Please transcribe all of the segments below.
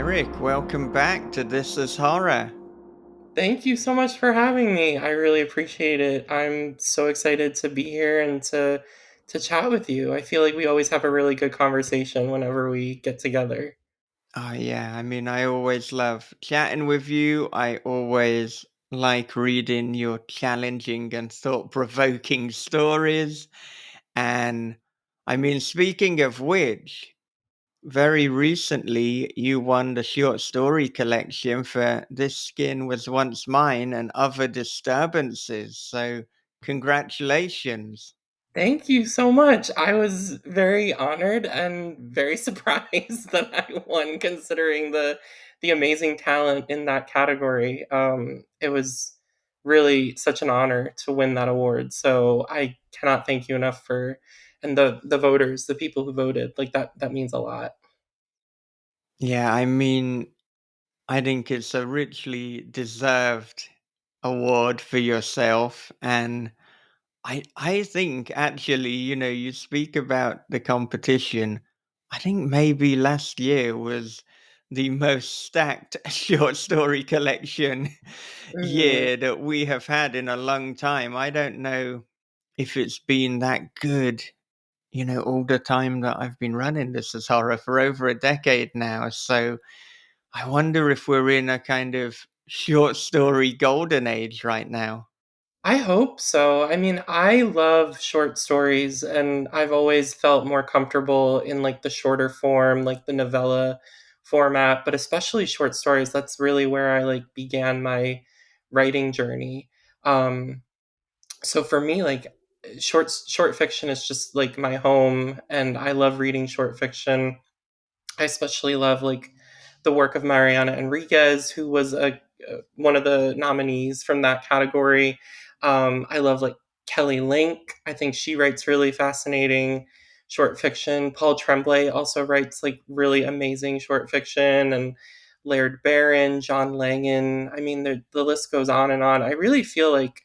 Eric, welcome back to This Is Horror. Thank you so much for having me. I really appreciate it. I'm so excited to be here and to chat with you. I feel like we always have a really good conversation whenever we get together. Oh, yeah, I always love chatting with you. I always like reading your challenging and thought provoking stories. And speaking of which, very recently you won the short story collection for This Skin Was Once Mine and Other Disturbances. So, congratulations. Thank you so much. I was very honored and very surprised that I won considering the amazing talent in that category. It was really such an honor to win that award. So I cannot thank you enough for and the voters, the people who voted. Like that means a lot. Yeah, I think it's a richly deserved award for yourself. And I think actually, you speak about the competition. I think maybe last year was the most stacked short story collection Mhm. year that we have had in a long time. I don't know if it's been that good, all the time that I've been running this as horror for over a decade now. So I wonder if we're in a kind of short story golden age right now. I hope so. I mean, I love short stories and I've always felt more comfortable in like the shorter form, like the novella format, but especially short stories. That's really where I like began my writing journey. Um so for me like short fiction is just like my home and I love reading short fiction. I especially love like the work of Mariana Enriquez, who was a one of the nominees from that category. I love like Kelly Link. I think she writes really fascinating short fiction. Paul Tremblay also writes like really amazing short fiction, and Laird Barron, John Langan. I mean, the list goes on and on. I really feel like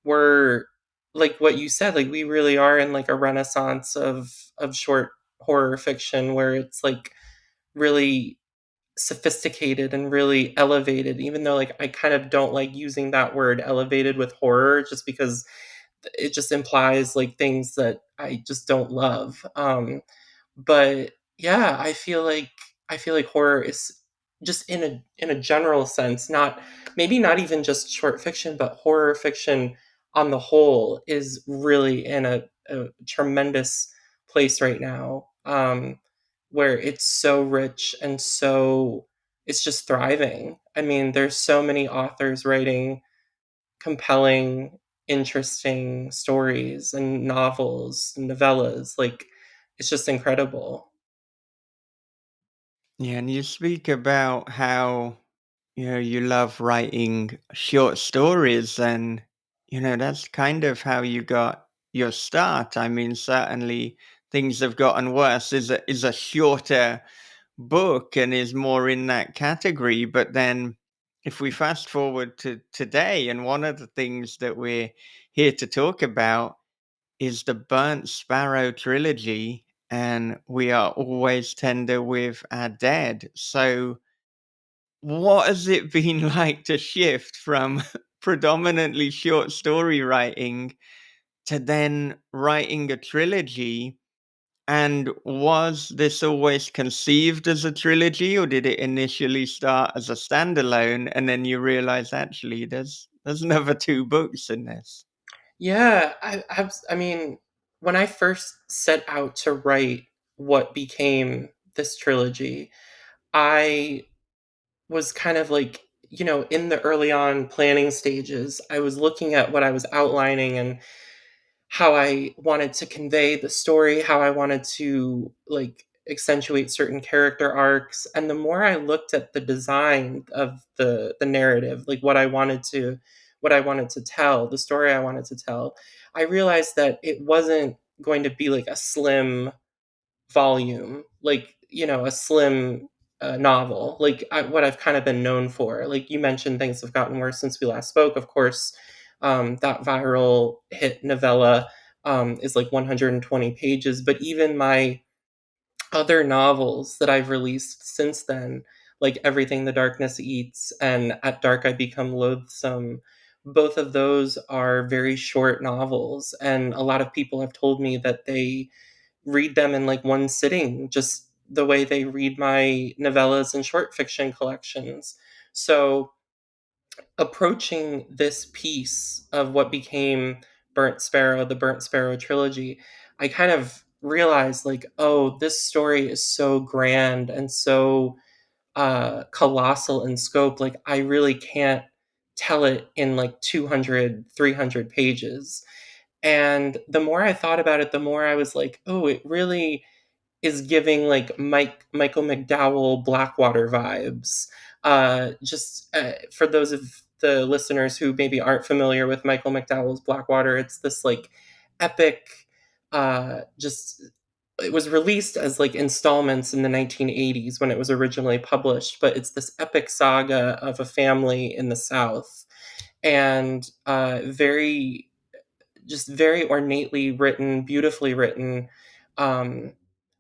we're like what you said, like we really are in like a renaissance of short horror fiction where it's like really sophisticated and really elevated, even though like I kind of don't like using that word elevated with horror just because it just implies like things that I just don't love. But yeah, I feel like horror is just in a general sense, not maybe not even just short fiction, but horror fiction on the whole is really in a tremendous place right now, where it's so rich and so it's just thriving. I mean, there's so many authors writing compelling, interesting stories and novels and novellas. Like, it's just incredible. Yeah, and you speak about how, you love writing short stories, and, that's kind of how you got your start. Certainly things have gotten worse is a shorter book and is more in that category. But then if we fast forward to today, and one of the things that we're here to talk about is the Burnt Sparrow trilogy, and we are always tender with our dead. So, what has it been like to shift from predominantly short story writing to then writing a trilogy? And was this always conceived as a trilogy, or did it initially start as a standalone, and then you realize actually there's another two books in this? Yeah, I mean, when I first set out to write what became this trilogy, I was kind of like, in the early on planning stages, I was looking at what I was outlining and how I wanted to convey the story, how I wanted to like accentuate certain character arcs. And the more I looked at the design of the narrative, like what I wanted to tell, the story I wanted to tell, I realized that it wasn't going to be like a slim volume, like, a slim novel, like what I've kind of been known for. Like you mentioned, things have gotten worse since we last spoke. Of course, that viral hit novella is like 120 pages, but even my other novels that I've released since then, like Everything the Darkness Eats and At Dark I Become Loathsome. Both of those are very short novels, and a lot of people have told me that they read them in like one sitting, just the way they read my novellas and short fiction collections. So, approaching this piece of what became Burnt Sparrow, the Burnt Sparrow trilogy, I kind of realized like, oh, this story is so grand and so colossal in scope. Like, I really can't tell it in like 200, 300 pages. And the more I thought about it, the more I was like, oh, it really is giving like Michael McDowell Blackwater vibes. Just for those of the listeners who maybe aren't familiar with Michael McDowell's Blackwater, it's this like epic. Just it was released as like installments in the 1980s when it was originally published, but it's this epic saga of a family in the South, and very just very ornately written, beautifully written, um,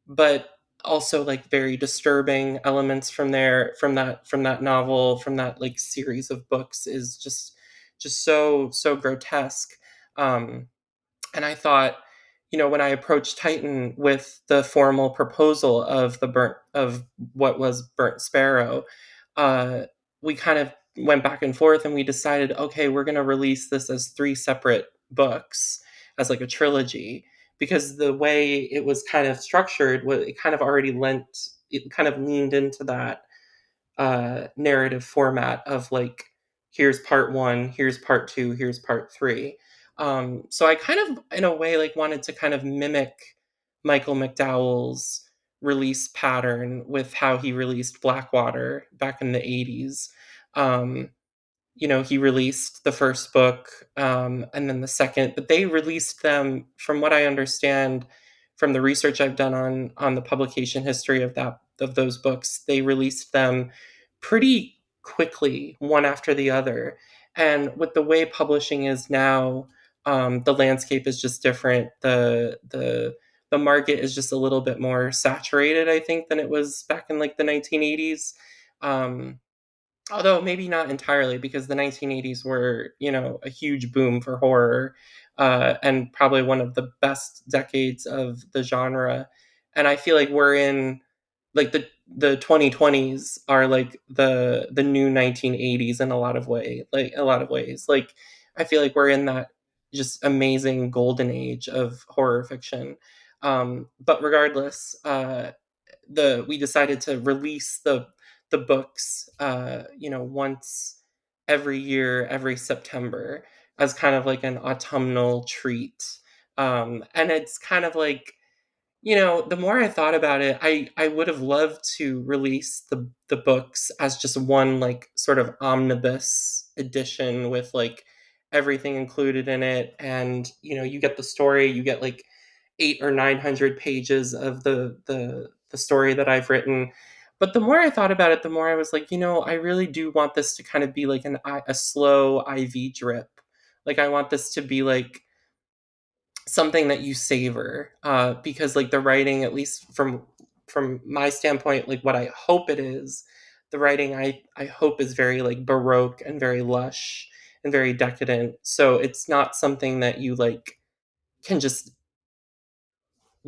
but also like very disturbing elements from there, from that novel, from that like series of books is just so grotesque. Um, and I thought, when I approached Titan with the formal proposal of what was Burnt Sparrow, uh, we kind of went back and forth, and we decided, okay, we're going to release this as three separate books, as like a trilogy, because the way it was kind of structured, it kind of already it kind of leaned into that narrative format of like, here's part one, here's part two, here's part three. So I kind of, in a way, like wanted to kind of mimic Michael McDowell's release pattern with how he released Blackwater back in the 80s. Um, he released the first book, and then the second, but they released them, from what I understand, from the research I've done on the publication history of those books, they released them pretty quickly, one after the other. And with the way publishing is now, the landscape is just different. The market is just a little bit more saturated, I think, than it was back in like the 1980s. Um, Although maybe not entirely, because the 1980s were, a huge boom for horror, and probably one of the best decades of the genre. And I feel like we're in like the 2020s are like the new 1980s in a lot of ways. Like, I feel like we're in that just amazing golden age of horror fiction. But regardless, the we decided to release the books, once every year, every September, as kind of like an autumnal treat. And it's kind of like, the more I thought about it, I would have loved to release the books as just one like sort of omnibus edition with like everything included in it, and you get the story, you get like 800 or 900 pages of the story that I've written. But the more I thought about it, the more I was like, I really do want this to kind of be like a slow IV drip. Like, I want this to be like something that you savor, because like the writing, at least from my standpoint, like what I hope it is, the writing I hope is very like baroque and very lush and very decadent. So it's not something that you like can just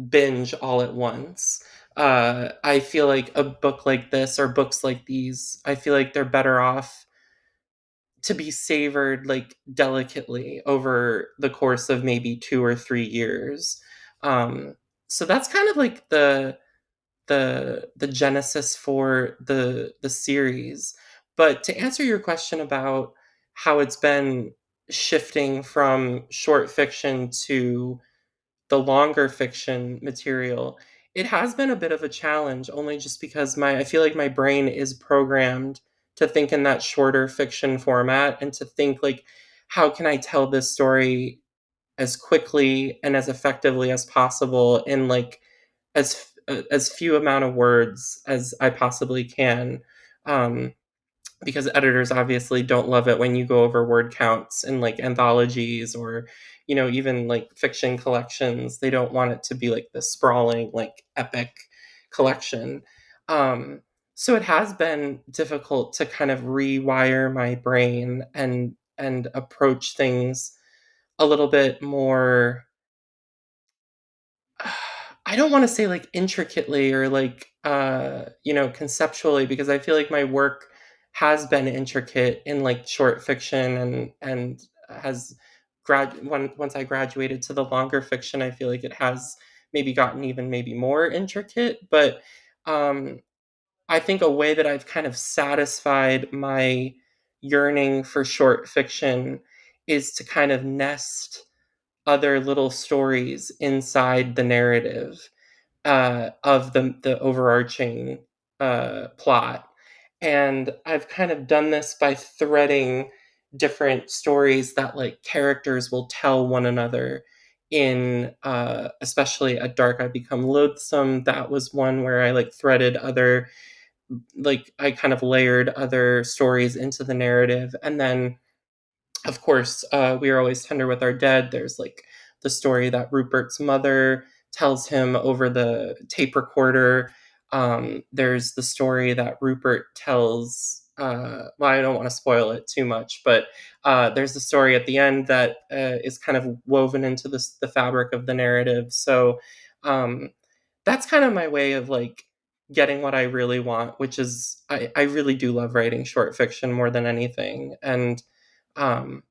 binge all at once. I feel like a book like this, or books like these, I feel like they're better off to be savored like delicately over the course of maybe 2 or 3 years. Um, so that's kind of like the genesis for the series. But to answer your question about how it's been shifting from short fiction to the longer fiction material, it has been a bit of a challenge, only just because my I feel like my brain is programmed to think in that shorter fiction format, and to think like, how can I tell this story as quickly and as effectively as possible in like as few amount of words as I possibly can. Um, because editors obviously don't love it when you go over word counts in like anthologies, or even like fiction collections. They don't want it to be like this sprawling like epic collection. um So it has been difficult to kind of rewire my brain and approach things a little bit more. I don't want to say like intricately or like conceptually, because I feel like my work has been intricate in like short fiction and has once I graduated to the longer fiction, I feel like it has maybe gotten even maybe more intricate. But um I think a way that I've kind of satisfied my yearning for short fiction is to kind of nest other little stories inside the narrative of the overarching plot. And I've kind of done this by threading different stories that like characters will tell one another in especially at Dark I Become Loathsome. That was one where I like threaded other, like I kind of layered other stories into the narrative. And then of course, We Are Always Tender with Our Dead. There's like the story that Rupert's mother tells him over the tape recorder. There's the story that Rupert tells. Well, I don't want to spoil it too much, but there's the story at the end that is kind of woven into the fabric of the narrative. So um, that's kind of my way of like getting what I really want, which is I really do love writing short fiction more than anything. And um,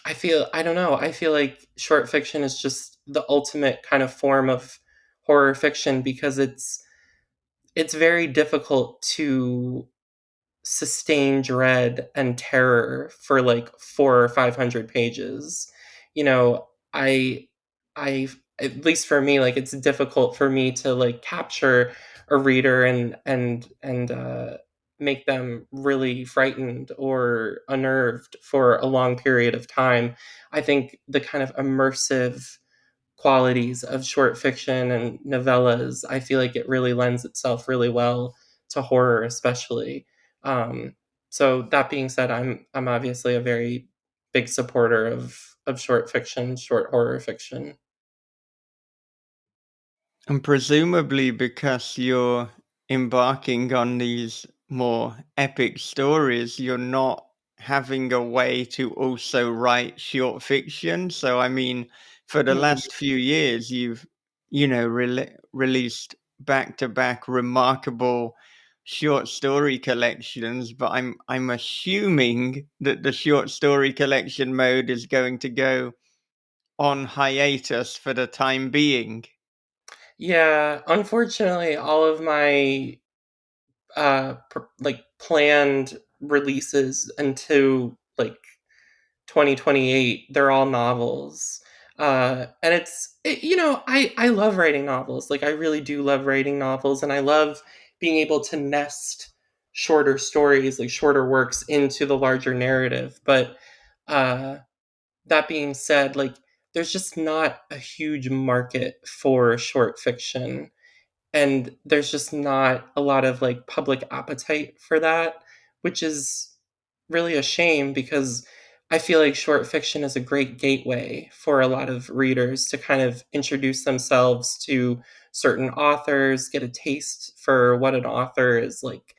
I don't know, I feel like short fiction is just the ultimate kind of form of horror fiction because it's very difficult to sustain dread and terror for like 400 or 500 pages. You know, I at least for me, like it's difficult for me to like capture a reader and make them really frightened or unnerved for a long period of time. I think the kind of immersive qualities of short fiction and novellas, I feel like it really lends itself really well to horror, especially. Um, so that being said, I'm obviously a very big supporter of short fiction, short horror fiction. And presumably because you're embarking on these more epic stories, you're not having a way to also write short fiction. So, I mean, for the Hmm. last few years, you've, released back to back remarkable short story collections, but I'm assuming that the short story collection mode is going to go on hiatus for the time being. Yeah, unfortunately, all of my like planned releases into like 2028, they're all novels. And I love writing novels. Like I really do love writing novels, and I love being able to nest shorter stories, like shorter works into the larger narrative. But uh that being said, like there's just not a huge market for short fiction, and there's just not a lot of like public appetite for that, which is really a shame because I feel like short fiction is a great gateway for a lot of readers to kind of introduce themselves to certain authors, get a taste for what an author is like,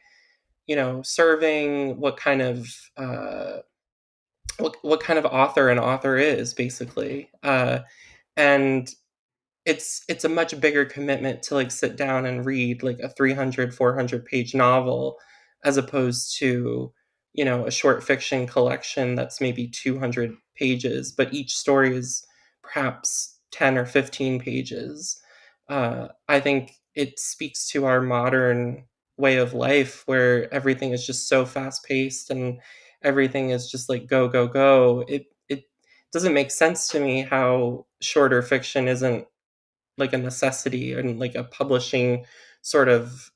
serving, what kind of author an author is basically. And it's a much bigger commitment to like sit down and read like a 300, 400 page novel as opposed to a short fiction collection that's maybe 200 pages, but each story is perhaps 10 or 15 pages. I think it speaks to our modern way of life where everything is just so fast paced and everything is just like go go go. It doesn't make sense to me how shorter fiction isn't like a necessity and like a publishing sort of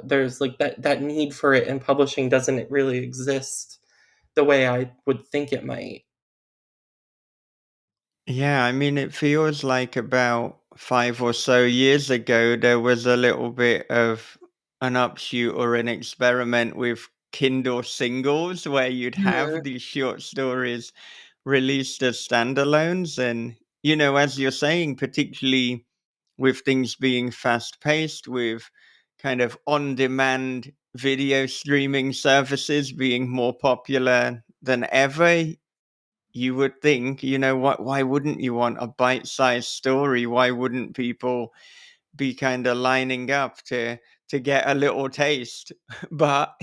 there's like that need for it in publishing doesn't really exist the way I would think it might. Yeah, I mean, it feels like about 5 or so years ago, there was a little bit of an upshoot or an experiment with Kindle singles where you'd Mhm. have these short stories released as standalones. And, as you're saying, particularly with things being fast paced, with kind of on-demand video streaming services being more popular than ever, you would think, what, why wouldn't you want a bite-sized story? Why wouldn't people be kind of lining up to get a little taste? But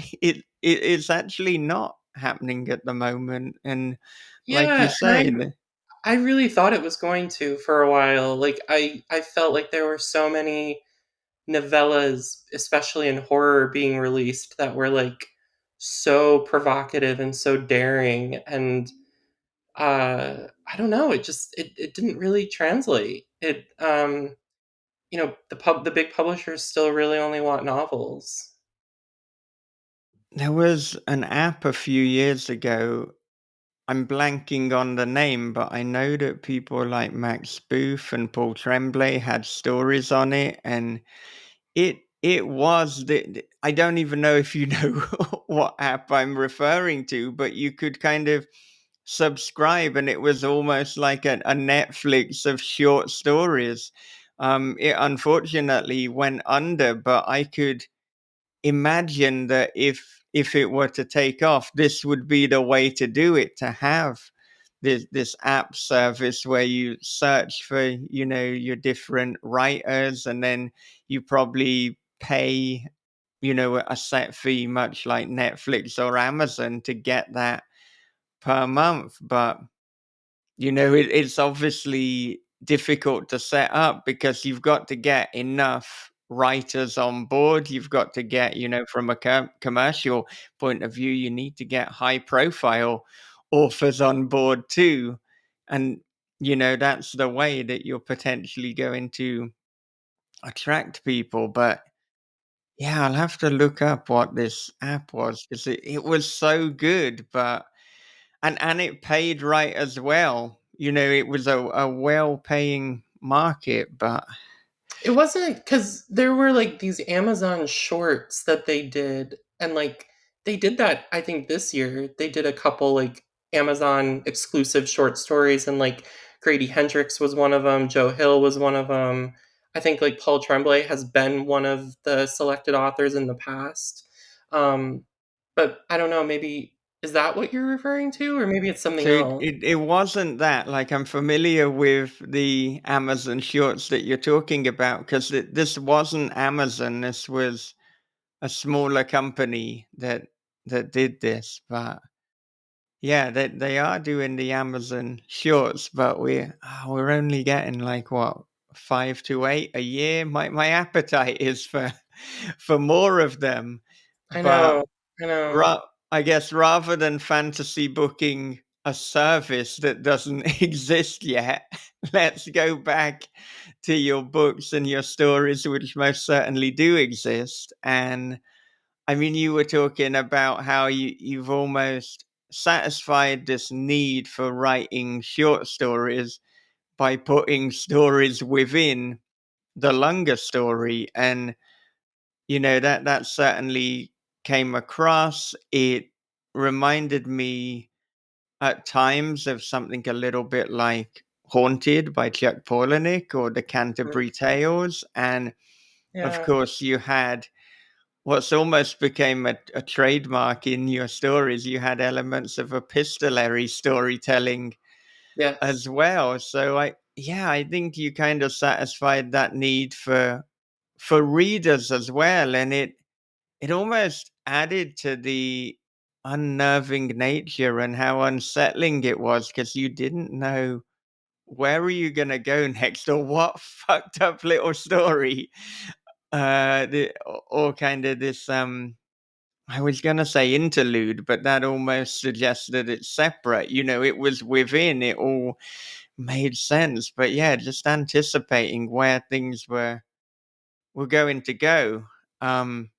it's actually not happening at the moment. And like you Yeah, and say, I really thought it was going to for a while. Like I felt like there were so many novellas, especially in horror, being released that were like so provocative and so daring, and I don't know, it didn't really translate. The big publishers still really only want novels. there was an app a few years ago. I'm blanking on the name, but I know that people like Max Booth and Paul Tremblay had stories on it, and it was I don't even know if you know what app I'm referring to, but you could kind of subscribe, and it was almost like a Netflix of short stories. It unfortunately went under, but I could imagine that if it were to take off, this would be the way to do it, to have this app service where you search for your different writers, and then you probably pay a set fee, much like Netflix or Amazon, to get that per month. But it's obviously difficult to set up because you've got to get enough writers on board. You've got to get, from a commercial point of view, you need to get high profile authors on board too. And, that's the way that you're potentially going to attract people. But yeah, I'll have to look up what this app was, because it was so good. But and it paid right as well. It was a well-paying market. But It wasn't because there were like these Amazon shorts that they did, and like they did that, I think this year. They did a couple like Amazon exclusive short stories, and like Grady Hendrix was one of them, Joe Hill was one of them. I think like Paul Tremblay has been one of the selected authors in the past. Um, but I don't know, maybe is that what you're referring to, or maybe it's something so else? it wasn't that. Like, I'm familiar with the Amazon shorts that you're talking about, because this wasn't Amazon. This was a smaller company that did this. But yeah, they are doing the Amazon shorts, but we're only getting like what, 5 to 8 a year. My appetite is for for more of them, I but know, I know. I guess rather than fantasy booking a service that doesn't exist yet, let's go back to your books and your stories, which most certainly do exist. And I mean, you were talking about how you've almost satisfied this need for writing short stories by putting stories within the longer story. And that certainly came across. It reminded me at times of something a little bit like Haunted by Chuck Palahniuk, or the Mm, Canterbury Tales. And of yeah, course, you had what's almost became a trademark in your stories. You had elements of epistolary storytelling yes. as well. So I think you kind of satisfied that need for readers as well. And it almost added to the unnerving nature and how unsettling it was, because you didn't know where are you going to go next, or what fucked up little story or kind of this I was going to say interlude, but that almost suggests that it's separate. It was within, it all made sense. But yeah, just anticipating where things were going to go. um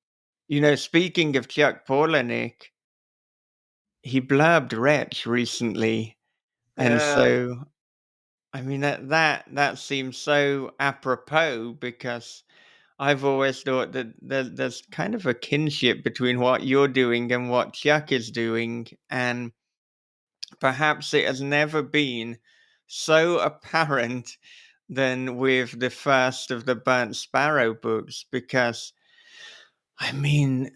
Speaking of Chuck Palahniuk, he blurbed Wretch recently, and Yeah. so I mean that seems so apropos, because I've always thought that there's kind of a kinship between what you're doing and what Chuck is doing, and perhaps it has never been so apparent than with the first of the Burnt Sparrow books, because I mean,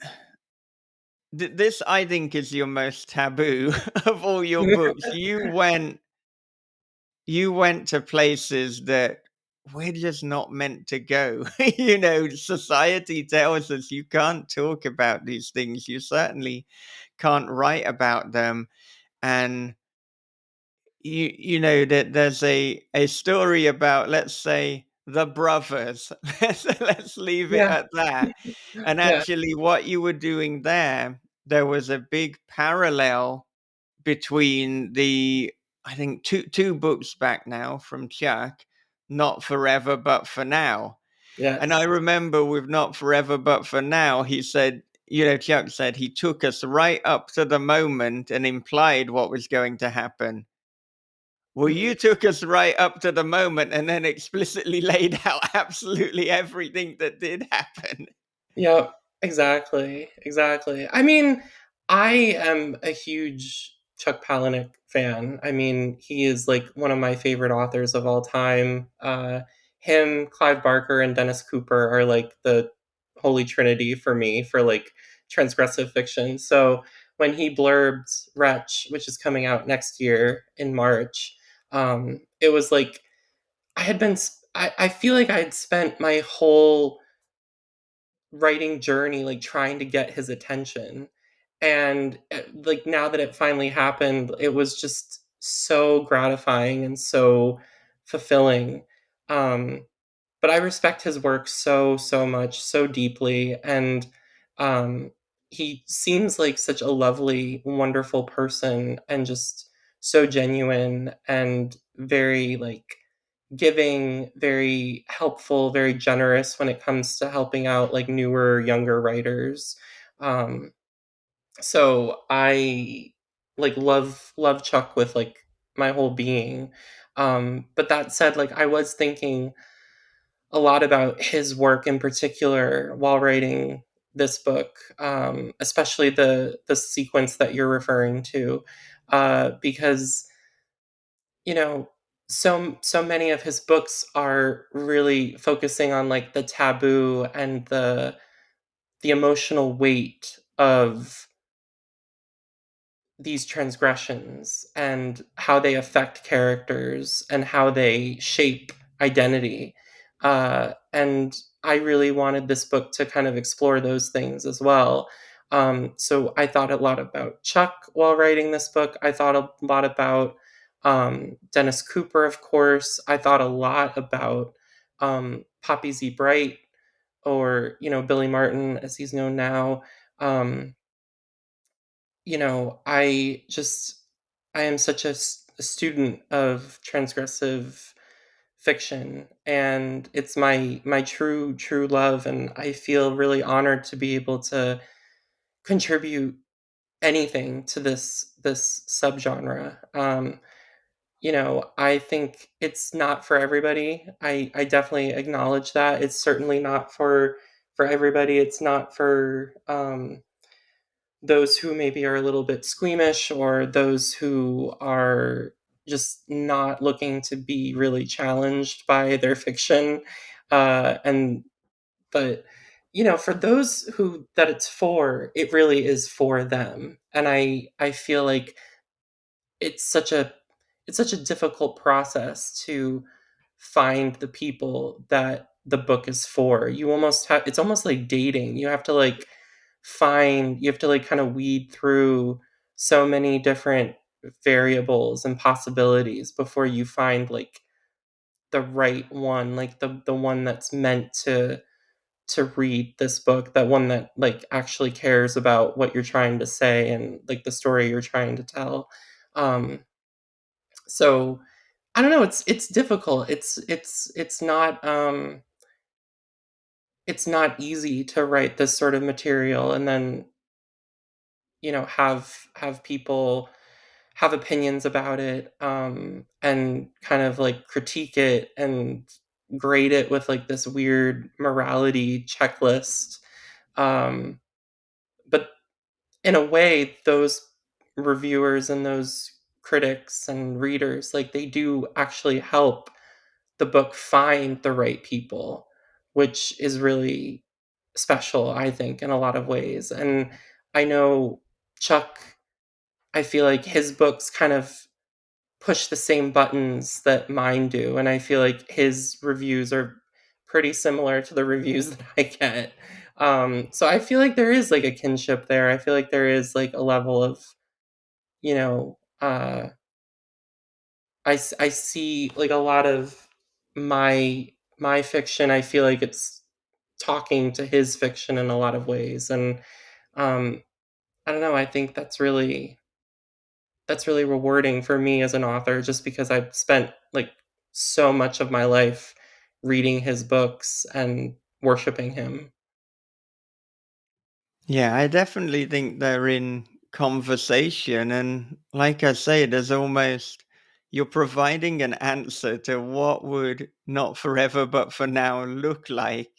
this I think is your most taboo of all your books. You went to places that we're just not meant to go. Society tells us you can't talk about these things. You certainly can't write about them. And that there's a story about, let's say, the brothers. Let's leave it Yeah, at that. And yeah, actually, what you were doing there was a big parallel between the, I think, two books back now from Chuck, Not Forever But For Now. And I yes. remember with Not Forever But For Now, he said, Chuck said he took us right up to the moment and implied what was going to happen. Well, Mhm. you took us right up to the moment and then explicitly laid out absolutely everything that did happen. Yep, exactly, exactly. I mean, I am a huge Chuck Palahniuk fan. I mean, he is, like, one of my favorite authors of all time. Him, Clive Barker, and Dennis Cooper are, like, the holy trinity for me for, like, transgressive fiction. So, when he blurbed Wretch, which is coming out next year in March, it was like I had been s I feel like I had spent my whole writing journey, like, trying to get his attention, and, like, now that it finally happened, it was just so gratifying and so fulfilling, but I respect his work so, so much, so deeply, and, um, he seems like such a lovely, wonderful person and just so genuine and very, like, giving, very helpful, very generous when it comes to helping out, like, newer, younger writers. Um, so I, like, love Chuck with, like, my whole being. But that said, like, I was thinking a lot about his work in particular while writing this book, especially the sequence that you're referring to, because you know, so many of his books are really focusing on, like, the taboo and the emotional weight of these transgressions and how they affect characters and how they shape identity. And I really wanted this book to kind of explore those things as well. So I thought a lot about Chuck while writing this book. I thought a lot about Dennis Cooper, of course. I thought a lot about Poppy Z. Bright, or Billy Martin, as he's known now. Um, I am such a student of transgressive fiction, and it's my true love, and I feel really honored to be able to contribute anything to this subgenre. I think it's not for everybody. I definitely acknowledge that. It's certainly not for everybody. It's not for those who maybe are a little bit squeamish, or those who are just not looking to be really challenged by their fiction. And but for those who that it's for, it really is for them. And I feel like it's such a it's such a difficult process to find the people that the book is for. It's almost like dating. You have to, like, kind of weed through so many different variables and possibilities before you find, like, the right one, like the one that's meant to read this book, that one that, like, actually cares about what you're trying to say and, like, the story you're trying to tell. Um so I don't know, it's difficult. It's not easy to write this sort of material and then, have people have opinions about it, and kind of, like, critique it and grade it with, like, this weird morality checklist. Um, but in a way, those reviewers and those critics and readers, like, they do actually help the book find the right people, which is really special, I think, in a lot of ways. And I know Chuck, I feel like his books kind of push the same buttons that mine do. And I feel like his reviews are pretty similar to the reviews that I get. So I feel like there is like a kinship there. I feel like there is like a level of, you know, I see like a lot of my fiction. I feel like it's talking to his fiction in a lot of ways. And um, I don't know. I think that's really rewarding for me as an author, just because I've spent like so much of my life reading his books and worshiping him. Yeah, I definitely think they're in conversation. And like I say, there's almost, you're providing an answer to what would Not Forever But For Now look like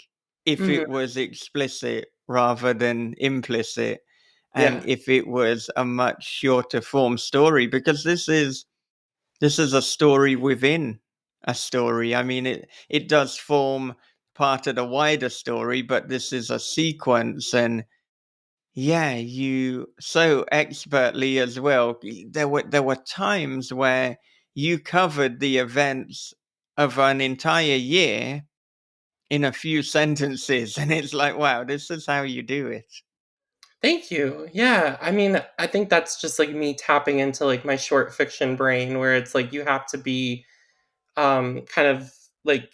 if Mhm. it was explicit rather than implicit, and Yeah. if it was a much shorter form story, because this is a story within a story. I mean, it does form part of the wider story, but this is a sequence. And yeah, you so expertly as well. There were times where you covered the events of an entire year in a few sentences, and it's like, wow, this is how you do it. Thank you. Yeah. I mean, I think that's just like me tapping into like my short fiction brain, where it's like you have to be kind of like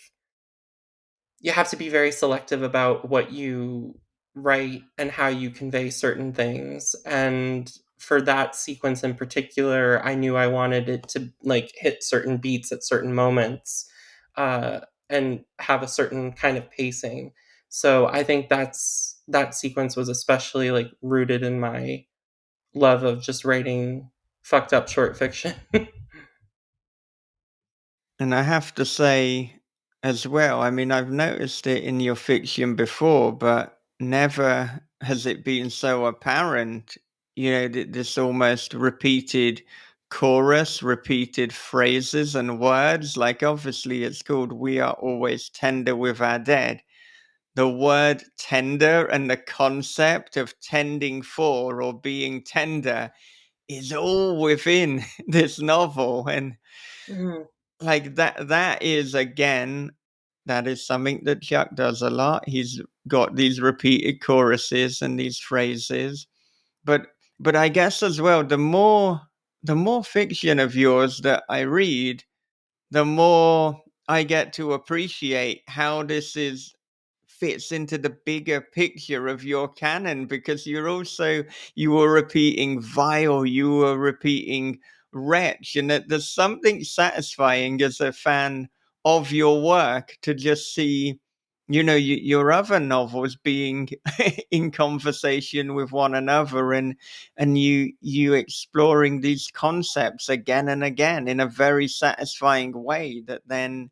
you have to be very selective about what you write and how you convey certain things. And for that sequence in particular, I knew I wanted it to like hit certain beats at certain moments, uh, and have a certain kind of pacing. So I think that sequence was especially like rooted in my love of just writing fucked up short fiction. And I have to say as well, I mean, I've noticed it in your fiction before, but never has it been so apparent. This almost repeated chorus, repeated phrases and words. Like, obviously, it's called We Are Always Tender with Our Dead. The word tender and the concept of tending for or being tender is all within this novel. And Mhm. like that is again, that is something that Chuck does a lot. He's got these repeated choruses and these phrases. But I guess as well, the more fiction of yours that I read, the more I get to appreciate how this is fits into the bigger picture of your canon, because you were repeating Vile, you were repeating Wretch, and that there's something satisfying as a fan of your work to just see, your other novels being in conversation with one another, and you exploring these concepts again and again in a very satisfying way that then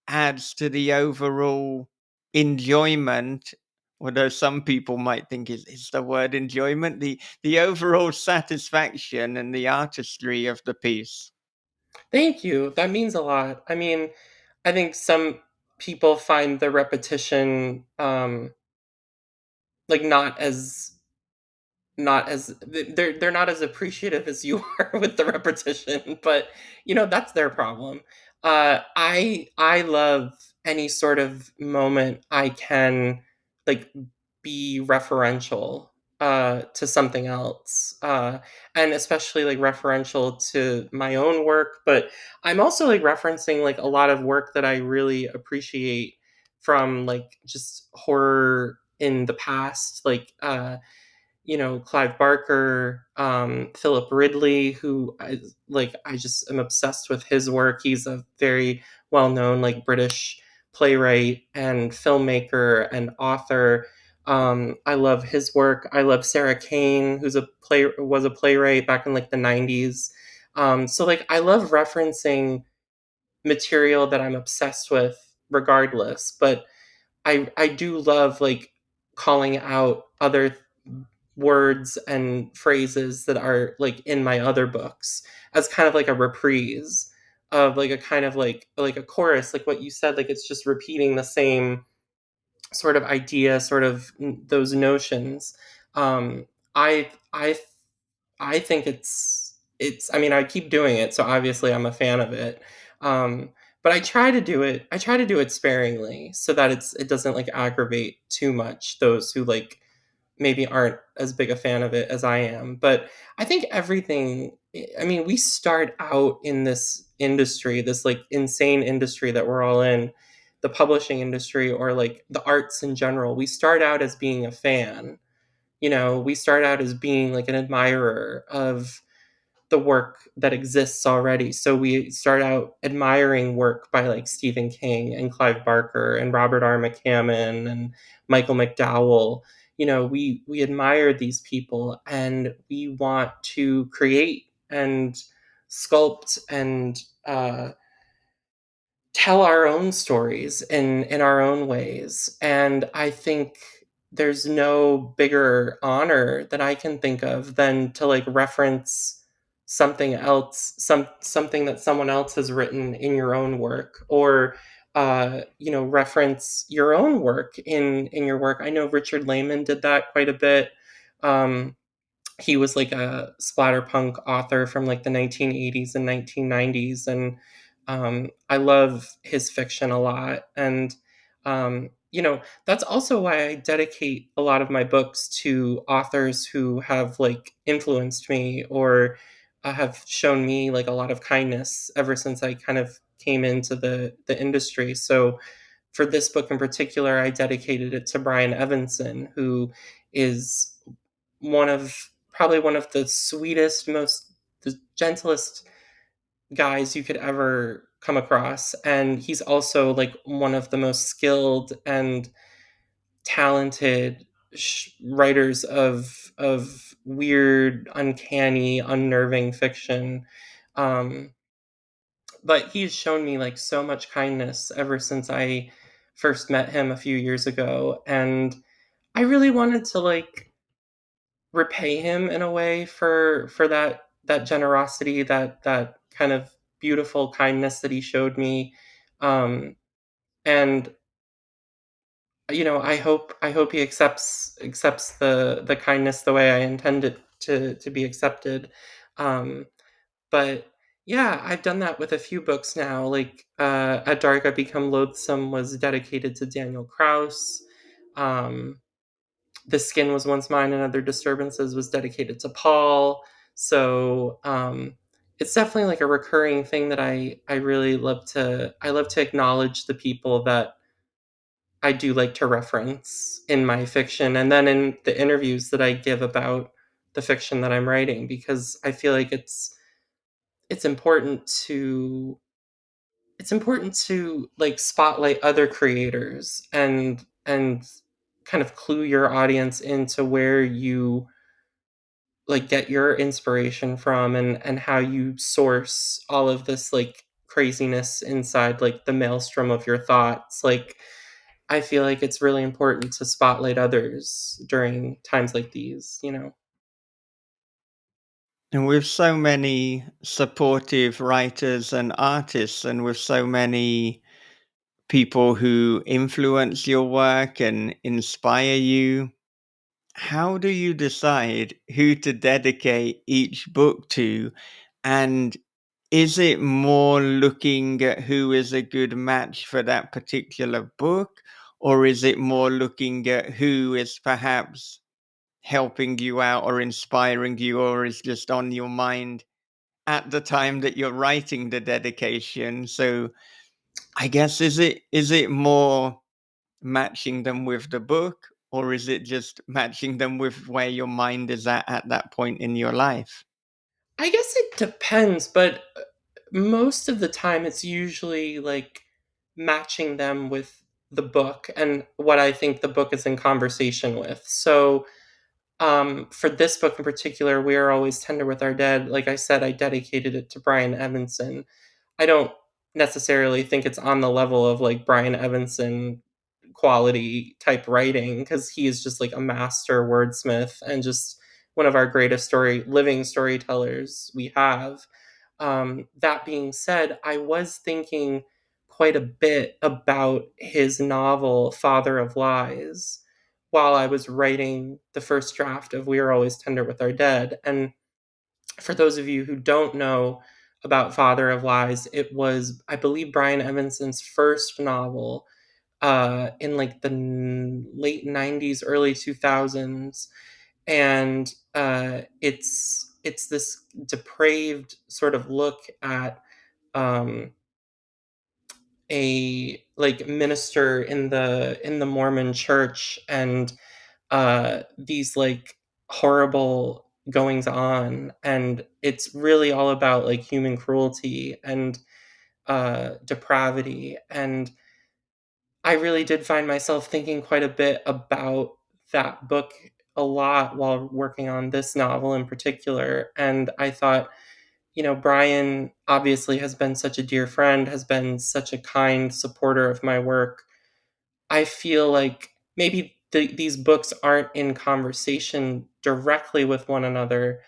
adds to the overall enjoyment. Although some people might think is the word enjoyment, the overall satisfaction and the artistry of the piece. Thank you. That means a lot. I mean, I think some people find the repetition like not as they're not as appreciative as you are with the repetition, but that's their problem. I love any sort of moment I can like be referential to something else, and especially like referential to my own work. But I'm also like referencing like a lot of work that I really appreciate from like just horror in the past, like Clive Barker, Philip Ridley, who I just am obsessed with his work. He's a very well known like British playwright and filmmaker and author. I love his work. I love Sarah Kane, who's was a playwright back in like the 90s. So like I love referencing material that I'm obsessed with regardless, but I do love like calling out other words and phrases that are like in my other books as kind of like a reprise of like a kind of like a chorus, like what you said, like it's just repeating the same sort of idea, sort of those notions. Um, I I I think it's. I mean, I keep doing it, so obviously I'm a fan of it. Um, but I try to do it. I try to do it sparingly so that it doesn't like aggravate too much those who like maybe aren't as big a fan of it as I am. But I think everything. I mean, we start out in this industry, this like insane industry that we're all in, the publishing industry or like the arts in general. We start out as being a fan. We start out as being like an admirer of the work that exists already. So we start out admiring work by like Stephen King and Clive Barker and Robert R. McCammon and Michael McDowell. We admire these people and we want to create and sculpt and tell our own stories in our own ways. And I think there's no bigger honor that I can think of than to like reference something else, something that someone else has written in your own work, or reference your own work in your work. I know Richard Lehman did that quite a bit. He was like a splatterpunk author from like the 1980s and 1990s, and I love his fiction a lot. And that's also why I dedicate a lot of my books to authors who have like influenced me or have shown me like a lot of kindness ever since I kind of came into the industry. So for this book in particular, I dedicated it to Brian Evanson, who is probably one of the sweetest, most the gentlest guys you could ever come across. And he's also like one of the most skilled and talented writers of weird, uncanny, unnerving fiction. Um, but he's shown me like so much kindness ever since I first met him a few years ago, and I really wanted to like repay him in a way for that generosity, that kind of beautiful kindness that he showed me. And I hope he accepts the kindness the way I intend it to be accepted. Um, but yeah, I've done that with a few books now. Like At Dark I Become Loathsome was dedicated to Daniel Kraus. Um, The Skin Was Once Mine and Other Disturbances was dedicated to Paul. So it's definitely like a recurring thing that I really love to acknowledge the people that I do like to reference in my fiction and then in the interviews that I give about the fiction that I'm writing, because I feel like it's important to like spotlight other creators and kind of clue your audience into where you like get your inspiration from and how you source all of this like craziness inside like the maelstrom of your thoughts. Like I feel like it's really important to spotlight others during times like these. And with so many supportive writers and artists, and with so many people who influence your work and inspire you, how do you decide who to dedicate each book to? And is it more looking at who is a good match for that particular book? Or is it more looking at who is perhaps helping you out or inspiring you or is just on your mind at the time that you're writing the dedication? So I guess is it more matching them with the book, or is it just matching them with where your mind is at that point in your life? I guess it depends, but most of the time it's usually like matching them with the book and what I think the book is in conversation with. So for this book in particular, We Are Always Tender with Our Dead, like I said, I dedicated it to Brian Evanson. I don't necessarily think it's on the level of like Brian Evanson quality type writing, because he is just like a master wordsmith and just one of our greatest living storytellers we have. That being said, I was thinking quite a bit about his novel Father of Lies while I was writing the first draft of We Are Always Tender with Our Dead. And for those of you who don't know about Father of Lies, it was, I believe, Brian Evanson's first novel in like the late 90s, early 2000s. And it's this depraved sort of look at um, a like minister in the Mormon church and these like horrible goings on, and it's really all about like human cruelty and depravity. And I really did find myself thinking quite a bit about that book a lot while working on this novel in particular. And I thought, you know, Brian obviously has been such a dear friend, has been such a kind supporter of my work. I feel like maybe these books aren't in conversation directly with one another,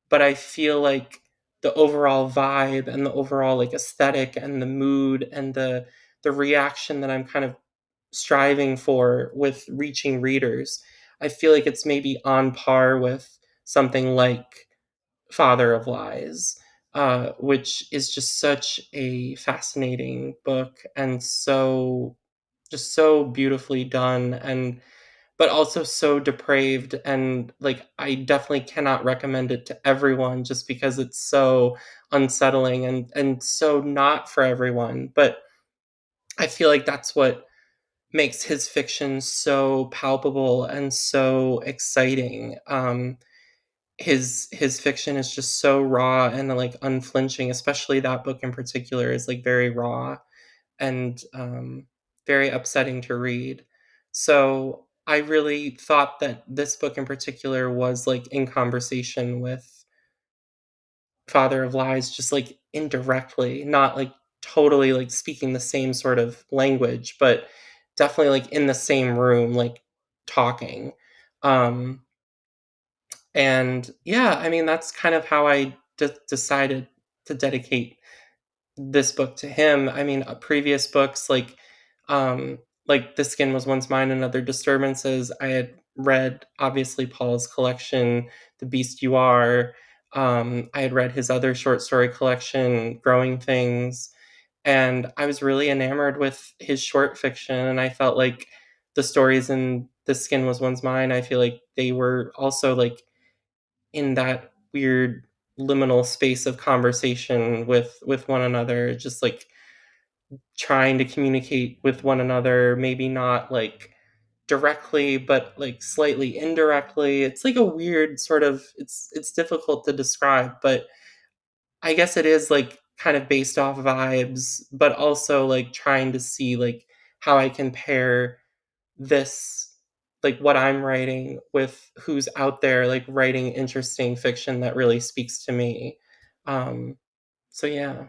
but I feel like the overall vibe and the overall like aesthetic and the mood and the reaction that I'm kind of striving for with reaching readers, I feel like it's maybe on par with something like Father of Lies, which is just such a fascinating book and so just so beautifully done, and but also so depraved. And like I definitely cannot recommend it to everyone just because it's so unsettling and so not for everyone. But I feel like that's what makes his fiction so palpable and so exciting. His fiction is just so raw and like unflinching, especially that book in particular is like very raw and very upsetting to read. So I really thought that this book in particular was like in conversation with Father of Lies, just like indirectly, not like totally like speaking the same sort of language, but definitely like in the same room, like talking. Um, and yeah, I mean, that's kind of how I decided to dedicate this book to him. I mean, previous books like The Skin Was Once Mine and Other Disturbances, I had read obviously Paul's collection, The Beast You Are. I had read his other short story collection, Growing Things, and I was really enamored with his short fiction. And I felt like the stories in The Skin Was Once Mine, I feel like they were also like in that weird liminal space of conversation with one another, just like trying to communicate with one another, maybe not like directly but like slightly indirectly. It's like a weird sort of, it's difficult to describe, but I guess it is like kind of based off vibes, but also like trying to see like how I can pair this, like what I'm writing, with who's out there like writing interesting fiction that really speaks to me. Um, so yeah.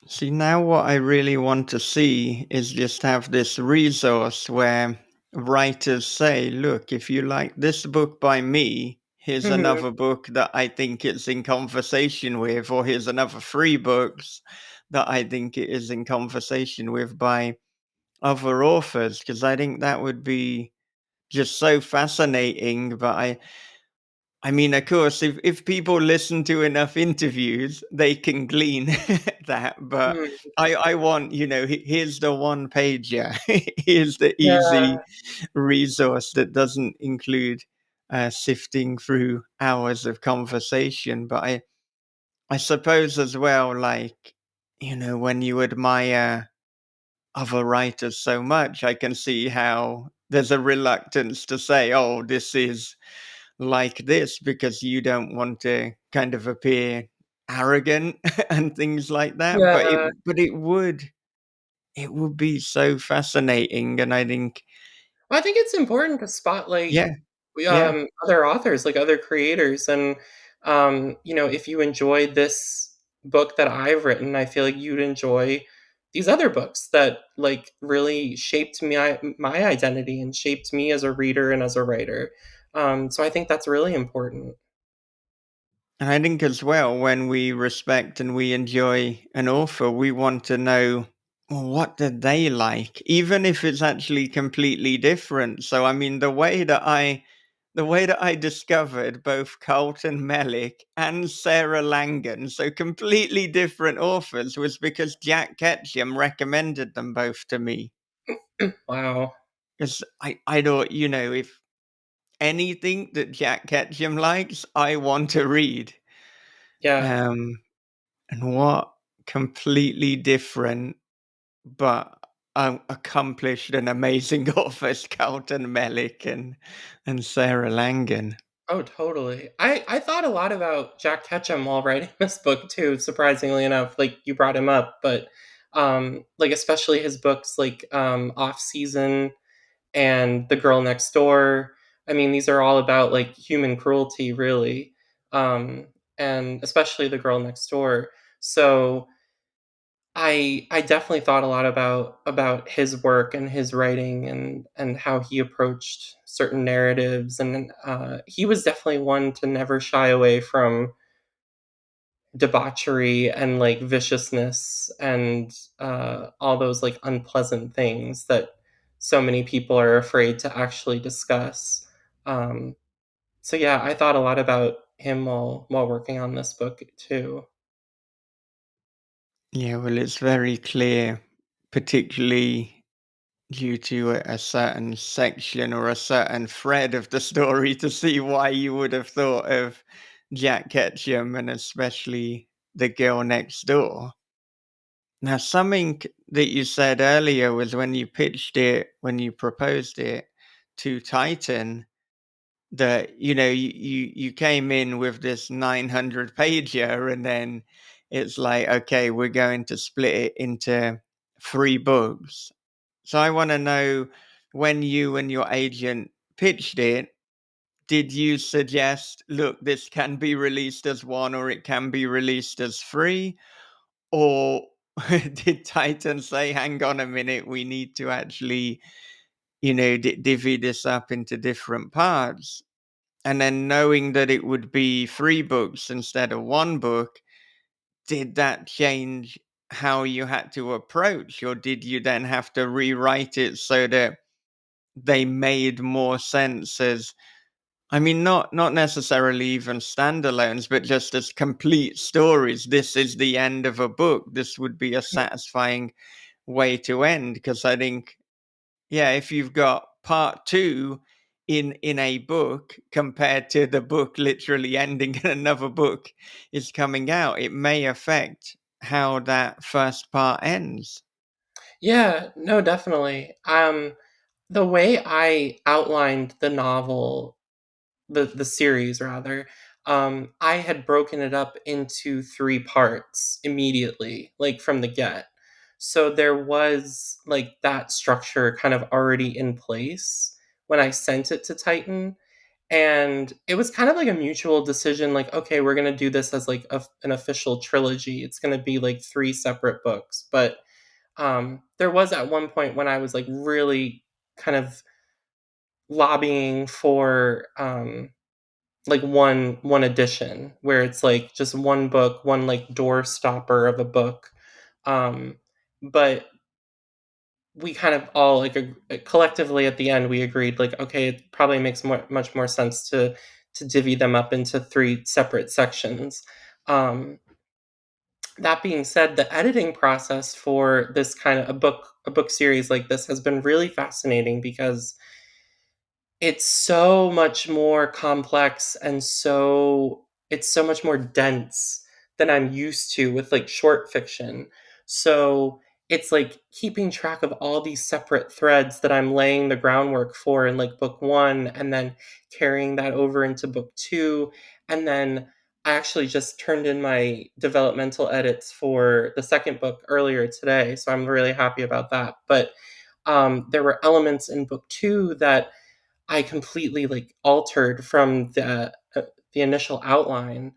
See, now what I really want to see is just have this resource where writers say, look, if you like this book by me, here's Mhm. another book that I think it's in conversation with, or here's another three books that I think it is in conversation with by other authors, because I think that would be just so fascinating. But I mean, of course, if people listen to enough interviews, they can glean that. But Mhm. I want, here's the one pager, here's the Yeah. easy resource that doesn't include sifting through hours of conversation. But I suppose as well, like, when you admire other writers so much, I can see how there's a reluctance to say, oh, this is like this, because you don't want to kind of appear arrogant and things like that. But Yeah. it would be so fascinating, and I think, I think it's important to spotlight yeah, yeah. other authors, like other creators, and you know, if you enjoy this book that I've written, I feel like you'd enjoy these other books that like really shaped my identity and shaped me as a reader and as a writer. So I think that's really important. And I think as well, when we respect and we enjoy an author, we want to know well, what did they like? Even if it's actually completely different. So I mean, the way that I discovered both Carlton Mellick and Sarah Langan, so completely different authors, was because Jack Ketchum recommended them both to me. Wow. Because I thought, if anything that Jack Ketchum likes, I want to read. Yeah. Um, and what completely different but accomplished and amazing authors Carlton Mellick and Sarah Langan. Oh, totally. I thought a lot about Jack Ketchum while writing this book too, surprisingly enough. Like you brought him up, but like especially his books like Off Season and The Girl Next Door. I mean, these are all about like human cruelty, really. Um and especially The Girl Next Door. So I definitely thought a lot about his work and his writing and how he approached certain narratives, and he was definitely one to never shy away from debauchery and like viciousness and all those like unpleasant things that so many people are afraid to actually discuss. Um, so yeah, I thought a lot about him while working on this book too. Yeah, well, it's very clear, particularly due to a certain section or a certain thread of the story, to see why you would have thought of Jack Ketchum and especially The Girl Next Door. Now, something that you said earlier was when you proposed it to Titan, that you came in with this 900 pager, and then it's like, okay, we're going to split it into three books. So I want to know, when you and your agent pitched it, did you suggest, look, this can be released as one or it can be released as three? Or did Titan say, hang on a minute, we need to actually, divvy this up into different parts? And then, knowing that it would be three books instead of one book, did that change how you had to approach, or did you then have to rewrite it so that they made more sense as, I mean, not necessarily even standalones, but just as complete stories? This is the end of a book. This would be a satisfying way to end. Because I think, yeah, if you've got part two in a book compared to the book literally ending and another book is coming out, it may affect how that first part ends. Yeah, no, definitely. The way I outlined the novel, the series rather, I had broken it up into three parts immediately, like from the get. So there was like that structure kind of already in place when I sent it to Titan. And it was kind of like a mutual decision, like, okay, we're going to do this as like an official trilogy. It's going to be like three separate books. But there was at one point when I was like really kind of lobbying for like one edition where it's like just one book, one like door stopper of a book. Um, but we kind of all like collectively at the end we agreed like okay, it probably makes much more sense to divvy them up into three separate sections. Um, that being said, the editing process for this kind of a book series like this has been really fascinating because it's so much more complex and it's so much more dense than I'm used to with like short fiction. So it's like keeping track of all these separate threads that I'm laying the groundwork for in like book one, and then carrying that over into book two. And then I actually just turned in my developmental edits for the second book earlier today. So I'm really happy about that. But there were elements in book two that I completely like altered from the initial outline.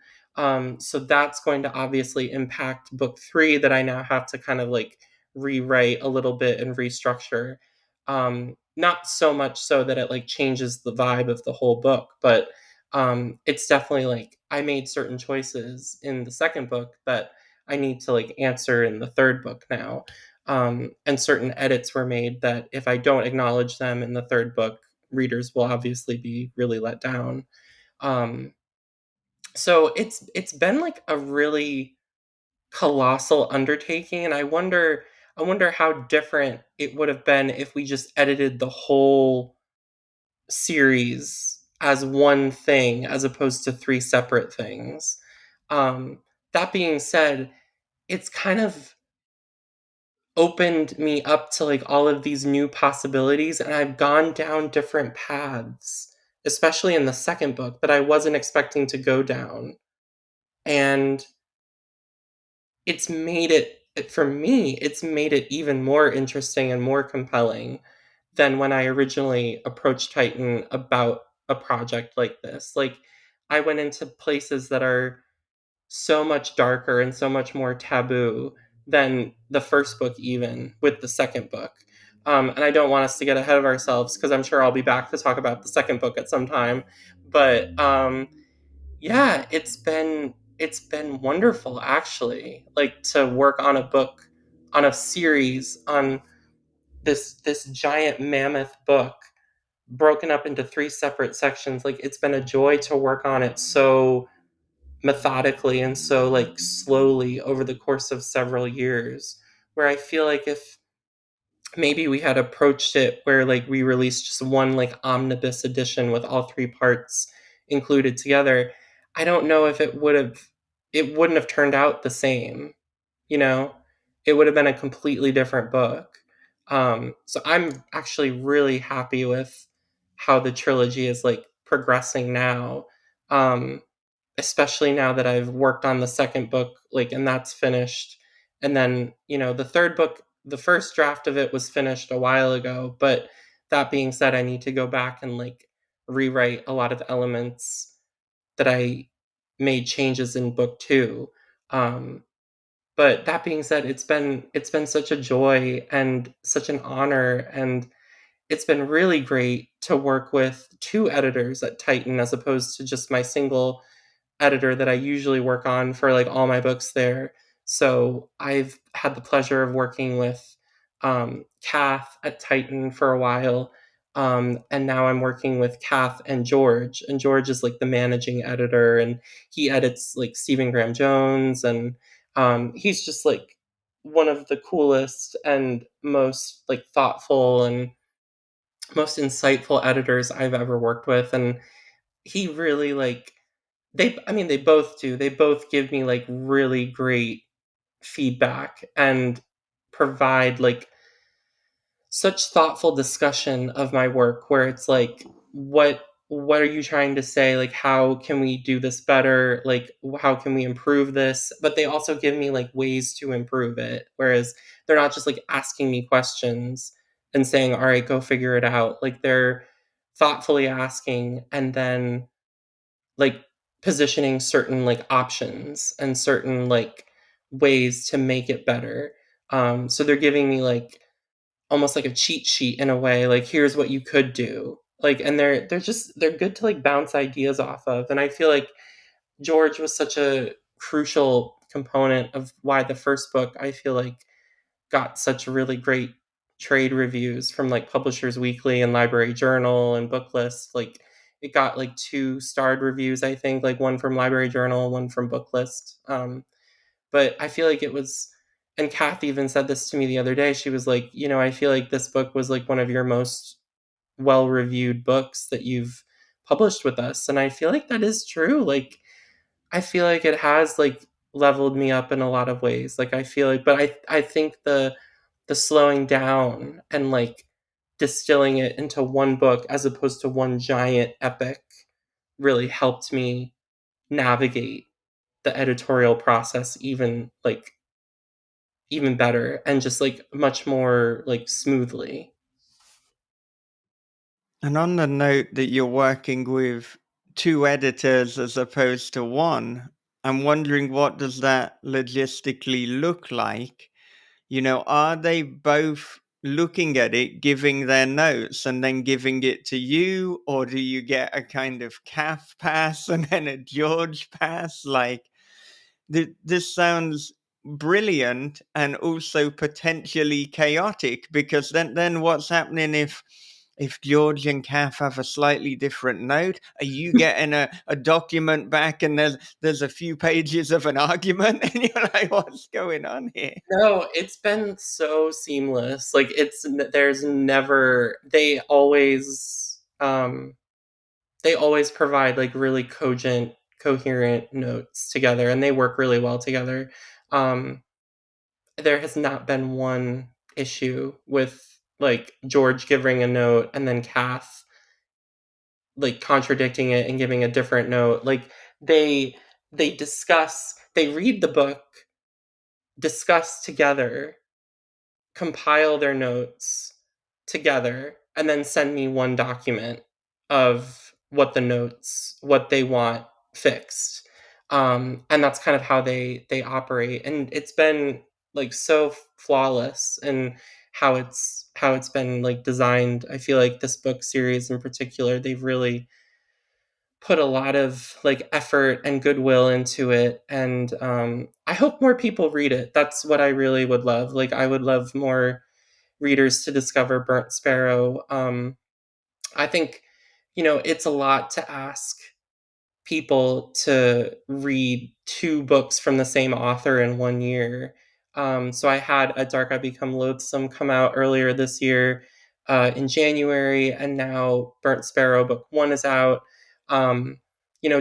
So that's going to obviously impact book three that I now have to kind of like rewrite a little bit and restructure. Not so much so that it like changes the vibe of the whole book, but it's definitely like I made certain choices in the second book that I need to like answer in the third book now. and certain edits were made that if I don't acknowledge them in the third book, readers will obviously be really let down. Um, so it's been like a really colossal undertaking, and I wonder how different it would have been if we just edited the whole series as one thing as opposed to three separate things. Um, that being said, it's kind of opened me up to like all of these new possibilities, and I've gone down different paths, especially in the second book that I wasn't expecting to go down. And for me, it's made it even more interesting and more compelling than when I originally approached Titan about a project like this. Like, I went into places that are so much darker and so much more taboo than the first book, even with the second book. And I don't want us to get ahead of ourselves because I'm sure I'll be back to talk about the second book at some time. But yeah, it's been wonderful actually. Like to work on a book, on a series, on this giant mammoth book broken up into three separate sections. Like it's been a joy to work on it so methodically and so like slowly over the course of several years, where I feel like if maybe we had approached it where like we released just one like omnibus edition with all three parts included together, I don't know if it wouldn't have turned out the same, you know. It would have been a completely different book. So I'm actually really happy with how the trilogy is like progressing now. um, Especially now that I've worked on the second book, like, and that's finished. And then, the third book, the first draft of it was finished a while ago. But that being said, I need to go back and like rewrite a lot of elements that I made changes in book two. Um, but that being said, it's been such a joy and such an honor, and it's been really great to work with two editors at Titan as opposed to just my single editor that I usually work on for like all my books there. So I've had the pleasure of working with Kath at Titan for a while. And now I'm working with Kath and George. And George is like the managing editor, and he edits like Stephen Graham Jones. And he's just like one of the coolest and most like thoughtful and most insightful editors I've ever worked with. And he really like they both do. They both give me like really great feedback and provide like such thoughtful discussion of my work, where it's like, what are you trying to say? Like, how can we do this better? Like, how can we improve this? But they also give me like ways to improve it, whereas they're not just like asking me questions and saying, all right, go figure it out. Like, they're thoughtfully asking and then like positioning certain like options and certain like ways to make it better. So they're giving me like almost like a cheat sheet in a way, like here's what you could do. Like, and they're good to like bounce ideas off of. And I feel like George was such a crucial component of why the first book, I feel like, got such really great trade reviews from like Publishers Weekly and Library Journal and Booklist. Like it got like two starred reviews, I think, like one from Library Journal, one from Booklist. But I feel like it was, and Kath even said this to me the other day. She was like, I feel like this book was like one of your most well reviewed books that you've published with us. And I feel like that is true. Like, I feel like it has like leveled me up in a lot of ways. Like I feel like, but I think the slowing down and like distilling it into one book as opposed to one giant epic really helped me navigate the editorial process even better and just like much more like smoothly. And on the note that you're working with two editors as opposed to one, I'm wondering, what does that logistically look like? Are they both looking at it, giving their notes, and then giving it to you? Or do you get a kind of calf pass and then a George pass? Like, this sounds brilliant and also potentially chaotic, because then what's happening if George and Kath have a slightly different note? Are you getting a document back and there's a few pages of an argument and you're like, what's going on here? No, it's been so seamless. Like there's never they always provide like really cogent, coherent notes together, and they work really well together. Um, there has not been one issue with like George giving a note and then Kath like contradicting it and giving a different note. Like they they read the book, discuss together, compile their notes together, and then send me one document of what they want fixed. And that's kind of how they operate, and it's been like so flawless and how it's been like designed. I feel like this book series in particular, they've really put a lot of like effort and goodwill into it, and I hope more people read it. That's what I really would love. Like I would love more readers to discover Burnt Sparrow. I think, it's a lot to ask people to read two books from the same author in 1 year. So I had A Dark I Become Loathsome come out earlier this year in January, and now Burnt Sparrow book one is out. Um,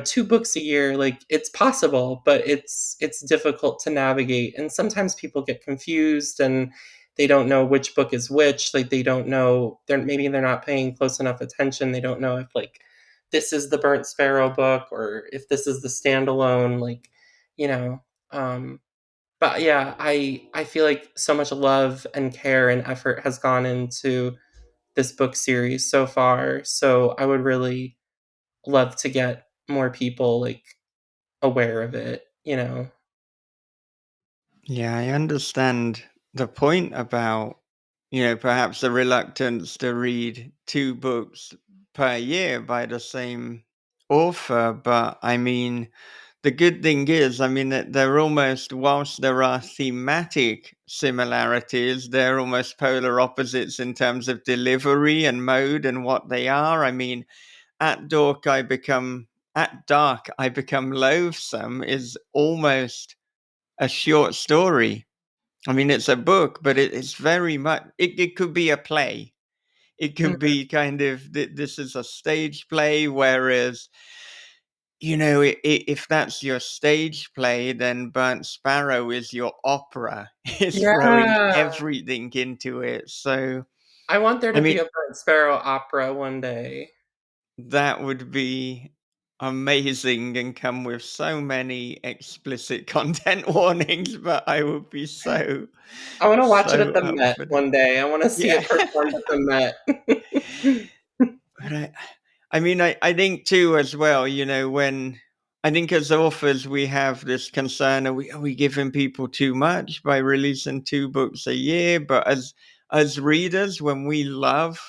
two books a year, like it's possible, but it's difficult to navigate, and sometimes people get confused and they don't know which book is which. Like they don't know, they're not paying close enough attention. They don't know if like this is the Burnt Sparrow book or if this is the standalone, like, you know. Um, but yeah, I feel like so much love and care and effort has gone into this book series so far. So I would really love to get more people like aware of it. Yeah, I understand the point about, perhaps the reluctance to read two books per year by the same author. But I mean, the good thing is, I mean, that they're almost, whilst there are thematic similarities, they're almost polar opposites in terms of delivery and mode and what they are. I mean, at dark, I become loathsome is almost a short story. I mean, it's a book, but it's very much. It could be a play. It could Mhm. be kind of this is a stage play, whereas if that's your stage play, then Burnt Sparrow is your opera. It's throwing Yeah. everything into it. So, I want there I to be mean, a Burnt Sparrow opera one day. that would be amazing and come with so many explicit content warnings, but I would be so, I want to watch it at so the up Met for that. one day. I want to see Yeah. it performed at the Met. But I mean, I think too, as well, when I think as authors, we have this concern: are we giving people too much by releasing two books a year? But as readers, when we love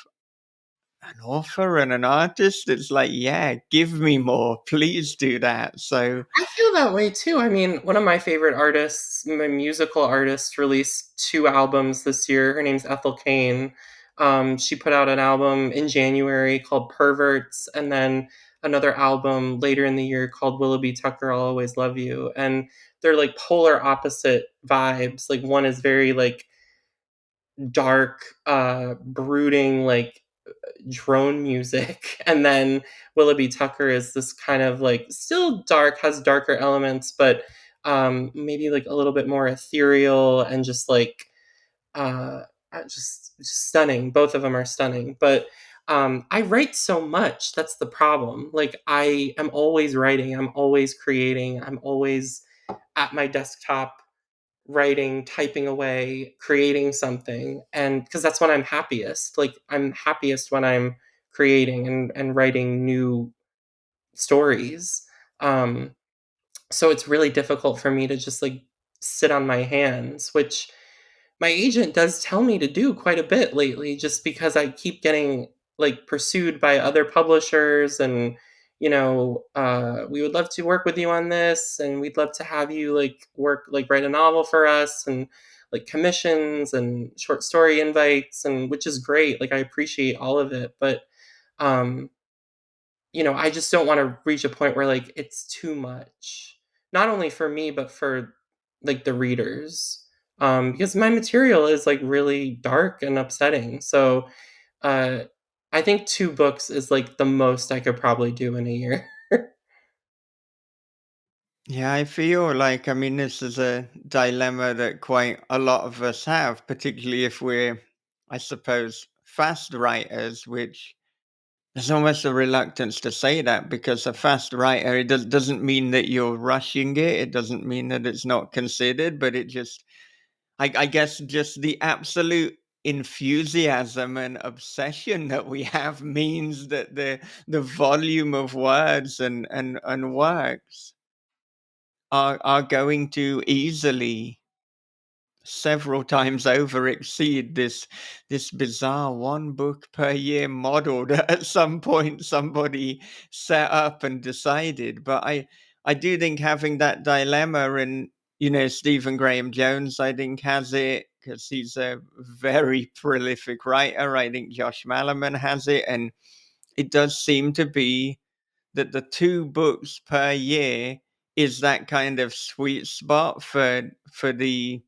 an author and an artist, it's like, yeah, give me more, please do that. So I feel that way too. I mean, one of my favorite artists, my musical artist, released two albums this year. Her name's Ethel Kane. She put out an album in January called Perverts, and then another album later in the year called Willoughby Tucker, I'll Always Love You. And they're like polar opposite vibes. Like one is very like dark, brooding, like drone music. And then Willoughby Tucker is this kind of like still dark, has darker elements, but maybe like a little bit more ethereal and just like uh, just stunning. Both of them are stunning. But I write so much. That's the problem. Like I am always writing. I'm always creating. I'm always at my desktop writing, typing away, creating something. And because that's when I'm happiest. Like I'm happiest when I'm creating and writing new stories. Um, so it's really difficult for me to just like sit on my hands, which my agent does tell me to do quite a bit lately, just because I keep getting like pursued by other publishers and we would love to work with you on this, and we'd love to have you write a novel for us, and like commissions and short story invites, and which is great. Like I appreciate all of it, but um I just don't want to reach a point where like it's too much. Not only for me, but for like the readers. Because my material is like really dark and upsetting. So uh I think 2 books is like the most I could probably do in a year. Yeah, I feel like, I mean, this is a dilemma that quite a lot of us have, particularly if we're, I suppose, fast writers, which there's almost a reluctance to say that because a fast writer, it doesn't mean that you're rushing it. It doesn't mean that it's not considered, but it just, I guess, just the absolute enthusiasm and obsession that we have means that the volume of words and works are going to easily several times over exceed this bizarre one book per year model that at some point somebody set up and decided. But I do think having that dilemma, and Stephen Graham Jones, I think, has it because he's a very prolific writer. I think Josh Malaman has it, and it does seem to be that the 2 books per year is that kind of sweet spot for the,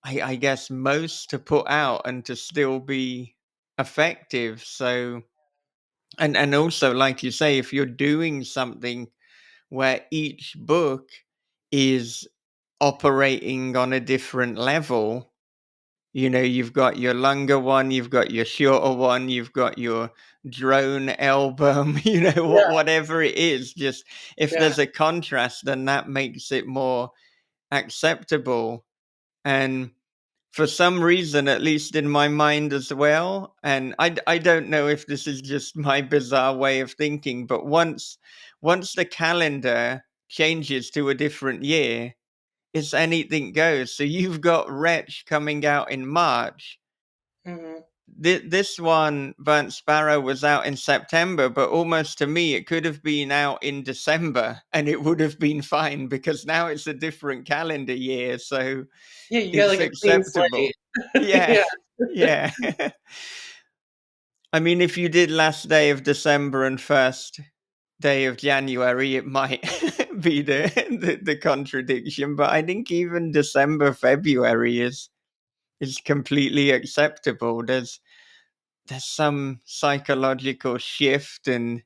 I guess, most to put out and to still be effective. So, and also, like you say, if you're doing something where each book is operating on a different level, you've got your longer one, you've got your shorter one, you've got your drone album, Yeah, whatever it is. Just if yeah. there's a contrast, then that makes it more acceptable. And for some reason, at least in my mind as well, and I don't know if this is just my bizarre way of thinking, but once the calendar changes to a different year, it's anything goes. So you've got Wretch coming out in March. Hmm. This one, Burnt Sparrow, was out in September, but almost to me, it could have been out in December and it would have been fine because now it's a different calendar year. So Yeah, you got it's like a clean slate. acceptable. Yeah. Yeah. Yeah. I mean, if you did last day of December and first day of January, it might be the contradiction. But I think even December, February is completely acceptable. There's some psychological shift and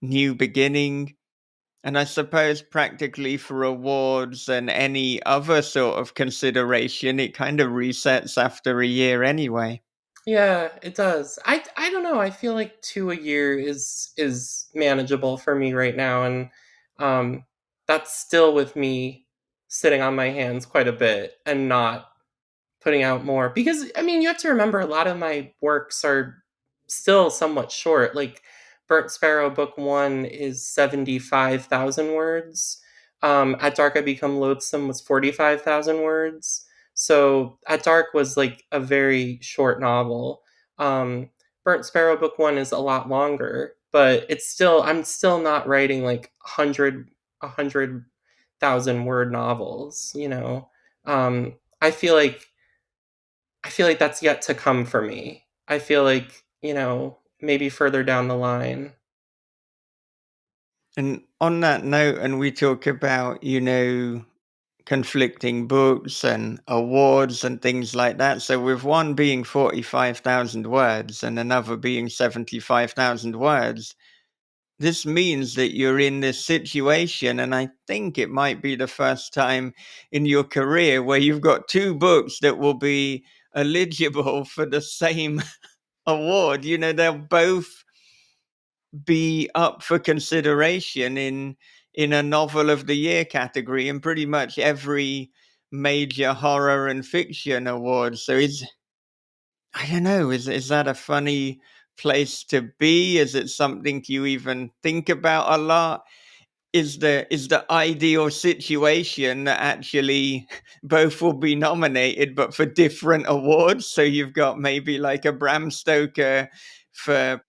new beginning. And I suppose practically for awards and any other sort of consideration, it kind of resets after a year anyway. Yeah, it does. I don't know. I feel like 2 a year is manageable for me right now, and um that's still with me sitting on my hands quite a bit and not putting out more, because I mean, you have to remember a lot of my works are still somewhat short. Like Burnt Sparrow book 1 is 75,000 words. At Dark I Become Loathsome was 45,000 words. So At Dark was like a very short novel. Um, Burnt Sparrow book 1 is a lot longer, but I'm still not writing like 100,000 word novels, you know. I feel like that's yet to come for me. I feel like, maybe further down the line. And on that note, and we talk about, conflicting books and awards and things like that. So, with one being 45,000 words and another being 75,000 words, this means that you're in this situation. And I think it might be the first time in your career where you've got 2 books that will be eligible for the same award. They'll both be up for consideration in a novel of the year category in pretty much every major horror and fiction award. So I don't know, is that a funny place to be? Is it something you even think about a lot? Is the ideal situation that actually both will be nominated but for different awards? So you've got maybe like a Bram Stoker for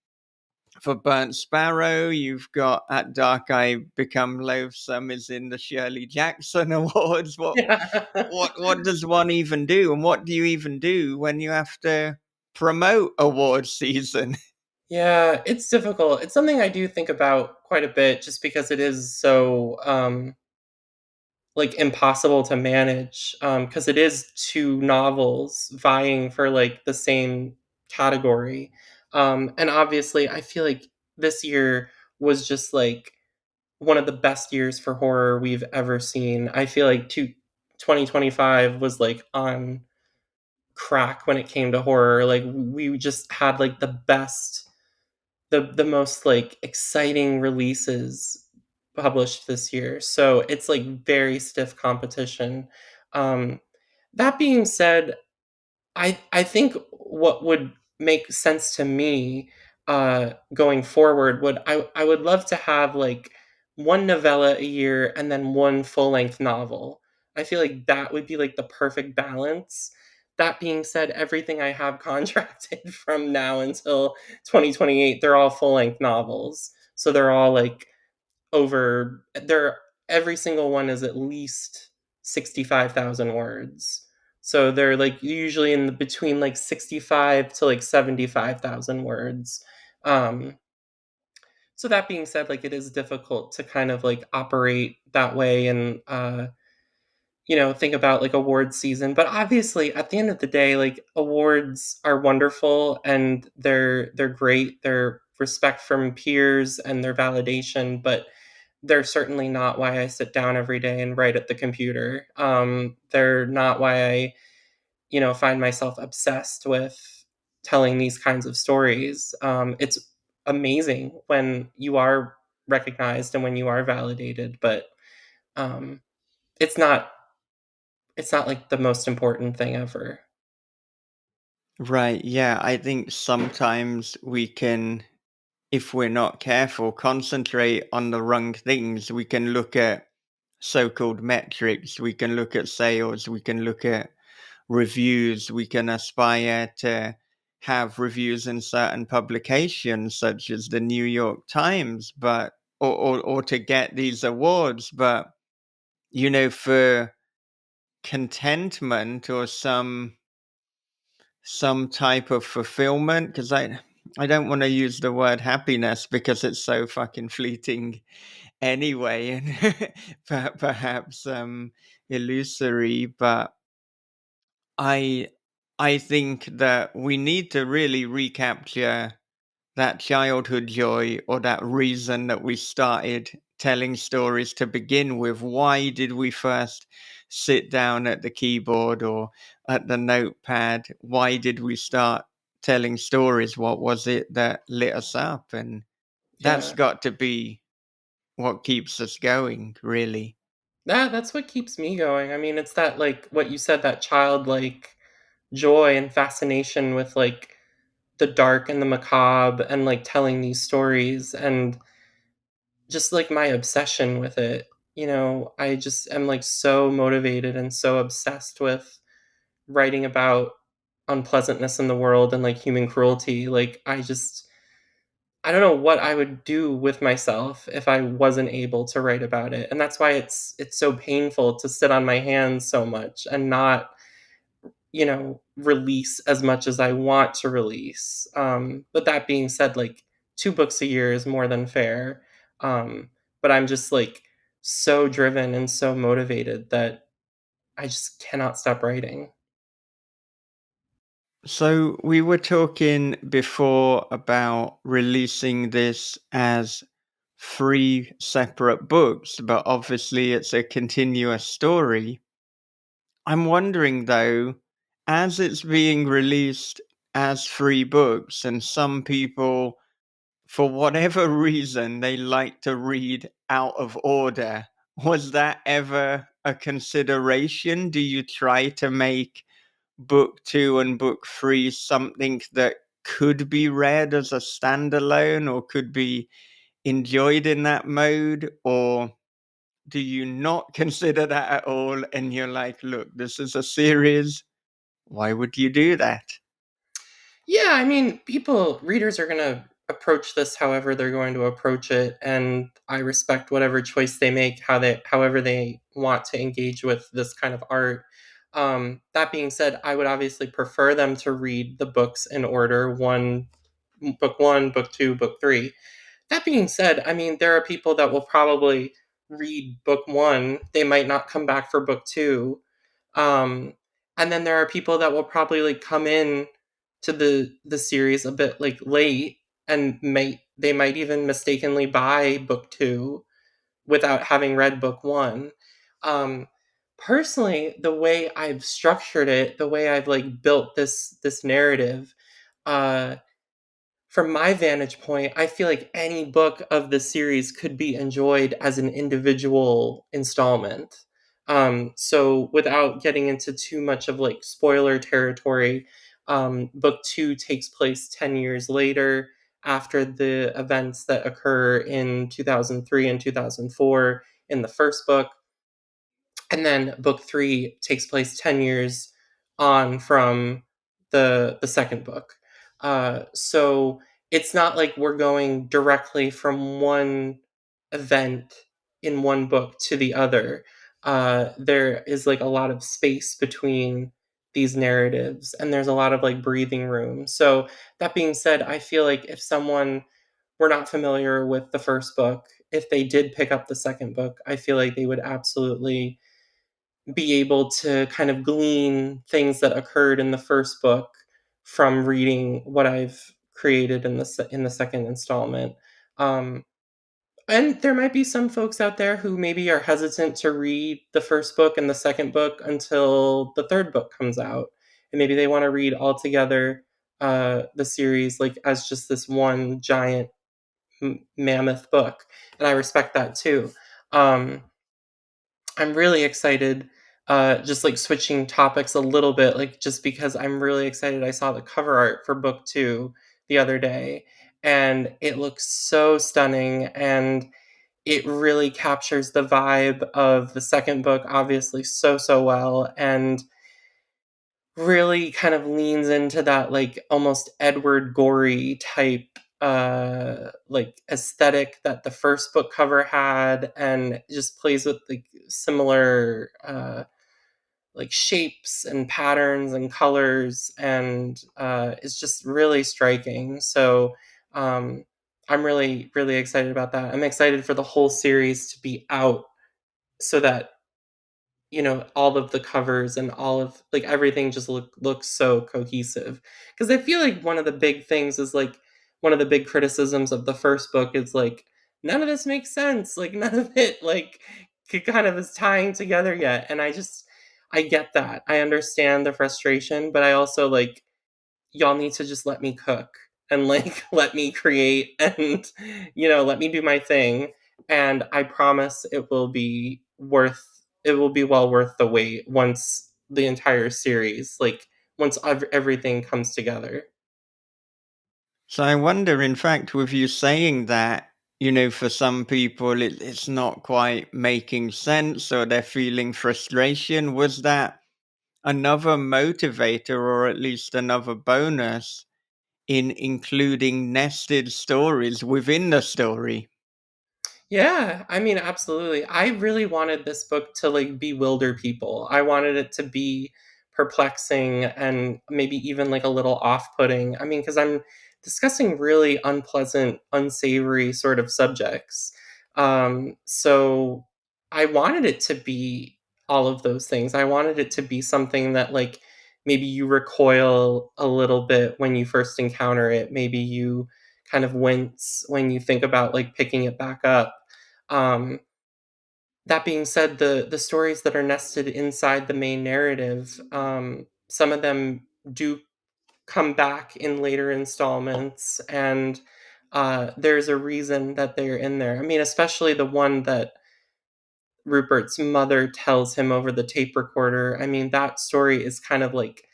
for Burnt Sparrow. You've got At Dark I Become Loathsome is in the Shirley Jackson Awards. Yeah. What does one even do, and what do you even do when you have to promote award season? Yeah, it's difficult. It's something I do think about quite a bit just because it is so, like, impossible to manage, because it is 2 novels vying for, like, the same category, and obviously, I feel like this year was just, like, one of the best years for horror we've ever seen. I feel like 2025 was, like, on crack when it came to horror, like, we just had, like, the most, like, exciting releases published this year, so it's, like, very stiff competition. Um, that being said, I think what would make sense to me, going forward would I would love to have, like, 1 novella a year and then 1 full-length novel. I feel like that would be, like, the perfect balance. That being said, everything I have contracted from now until 2028, they're all full-length novels. So they're all, like, they're every single one is at least 65,000 words. So they're like usually in the, between like 65 to like 75,000 words. Um so that being said, like it is difficult to kind of like operate that way and think about like award season, but obviously at the end of the day like awards are wonderful and they're great. They're respect from peers and their validation, but they're certainly not why I sit down every day and write at the computer. They're not why I, find myself obsessed with telling these kinds of stories. It's amazing when you are recognized and when you are validated, but um, it's not. It's not like the most important thing ever. Right, yeah, I think sometimes we can, if we're not careful, concentrate on the wrong things. We can look at so-called metrics, we can look at sales, we can look at reviews, we can aspire to have reviews in certain publications such as the New York Times, but or to get these awards, but for contentment or some type of fulfillment, because I don't want to use the word happiness because it's so fucking fleeting anyway, and perhaps illusory, but I I think that we need to really recapture that childhood joy or that reason that we started telling stories to begin with. Why did we first sit down at the keyboard or at the notepad? Why did we start telling stories? What was it that lit us up? And that's Yeah. got to be what keeps us going, really. That's what keeps me going. I mean, it's that like what you said, that childlike joy and fascination with like the dark and the macabre and like telling these stories and just like my obsession with it. I just am like so motivated and so obsessed with writing about unpleasantness in the world and like human cruelty. Like I don't know what I would do with myself if I wasn't able to write about it. And that's why it's so painful to sit on my hands so much and not, release as much as I want to release. But that being said, like 2 books a year is more than fair. Um, but I'm just like so driven and so motivated that I just cannot stop writing. So we were talking before about releasing this as three separate books, but obviously it's a continuous story. I'm wondering though, as it's being released as three books, and some people, for whatever reason, they like to read out of order, was that ever a consideration? Do you try to make book two and book three something that could be read as a standalone or could be enjoyed in that mode? Or do you not consider that at all? And you're like, look, this is a series. Why would you do that? Yeah, I mean, readers are gonna approach this however they're going to approach it, and I respect whatever choice they make, however they want to engage with this kind of art. That being said, I would obviously prefer them to read the books in order: one, book two, book three. That being said, I mean, there are people that will probably read book one, they might not come back for book two. um, and then there are people that will probably like come in to the series a bit like late, and might even mistakenly buy book two without having read book one. Um, Personally, the way I've structured it, the way I've like built this narrative, uh, from my vantage point, I feel like any book of the series could be enjoyed as an individual installment. So without getting into too much of like spoiler territory, book two takes place 10 years later after the events that occur in 2003 and 2004 in the first book. And then book three takes place 10 years on from the second book. So it's not like we're going directly from one event in one book to the other. There is like a lot of space between these narratives, and there's a lot of like breathing room. So that being said, I feel like if someone were not familiar with the first book, if they did pick up the second book, I feel like they would absolutely be able to kind of glean things that occurred in the first book from reading what I've created in the second installment. Um, and there might be some folks out there who maybe are hesitant to read the first book and the second book until the third book comes out, and maybe they want to read all together the series like as just this one giant mammoth book, and I respect that too. Um, I'm really excited, just like switching topics a little bit, like just because I'm really excited. I saw the cover art for book two the other day, and it looks so stunning, and it really captures the vibe of the second book, obviously, so well, and really kind of leans into that like almost Edward Gorey type like aesthetic that the first book cover had, and just plays with like similar like shapes and patterns and colors, and it's just really striking. So um I'm really excited about that. I'm excited for the whole series to be out so that all of the covers and all of like everything just looks so cohesive. Because I feel like one of the big things is like one of the big criticisms of the first book is like none of this makes sense. Like none of it like kind of is tying together yet. And I get that. I understand the frustration, but I also like y'all need to just let me cook and like let me create and let me do my thing, and I promise it will be well worth the wait once the entire series, like once everything comes together. So I wonder, in fact, with you saying that, for some people it's not quite making sense or they're feeling frustration. Was that another motivator or at least another bonus in including nested stories within the story? Yeah, I mean, absolutely. I really wanted this book to like bewilder people. I wanted it to be perplexing and maybe even like a little off-putting. I mean, because I'm discussing really unpleasant, unsavory sort of subjects. So I wanted it to be all of those things. I wanted it to be something that like maybe you recoil a little bit when you first encounter it. Maybe you kind of wince when you think about like picking it back up. um, that being said, the stories that are nested inside the main narrative, some of them do come back in later installments, and there's a reason that they're in there. I mean, especially the one that Rupert's mother tells him over the tape recorder. I mean, that story is kind of like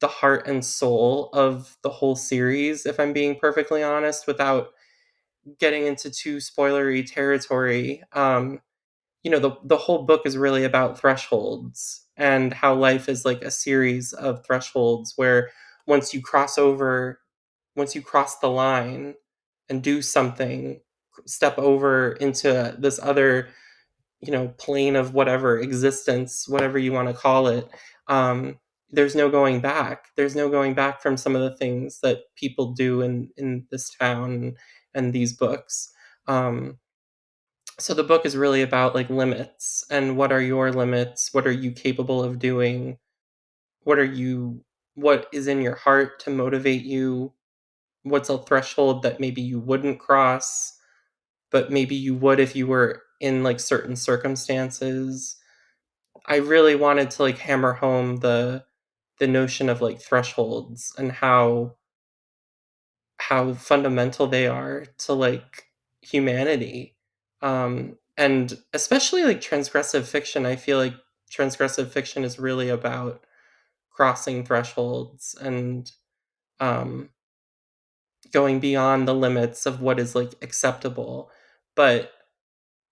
the heart and soul of the whole series, if I'm being perfectly honest, without getting into too spoilery territory. The whole book is really about thresholds and how life is like a series of thresholds where once you cross over once you cross the line, and do something, step over into this other, plane of whatever existence, whatever you want to call it. um, there's no going back. There's no going back from some of the things that people do in this town and these books. um, so the book is really about like limits, and what are your limits, what are you capable of doing, what is in your heart to motivate you, what's a threshold that maybe you wouldn't cross but maybe you would if you were in like certain circumstances. I really wanted to like hammer home the notion of like thresholds and how fundamental they are to like humanity. And especially like transgressive fiction, I feel like transgressive fiction is really about crossing thresholds and um going beyond the limits of what is like acceptable. But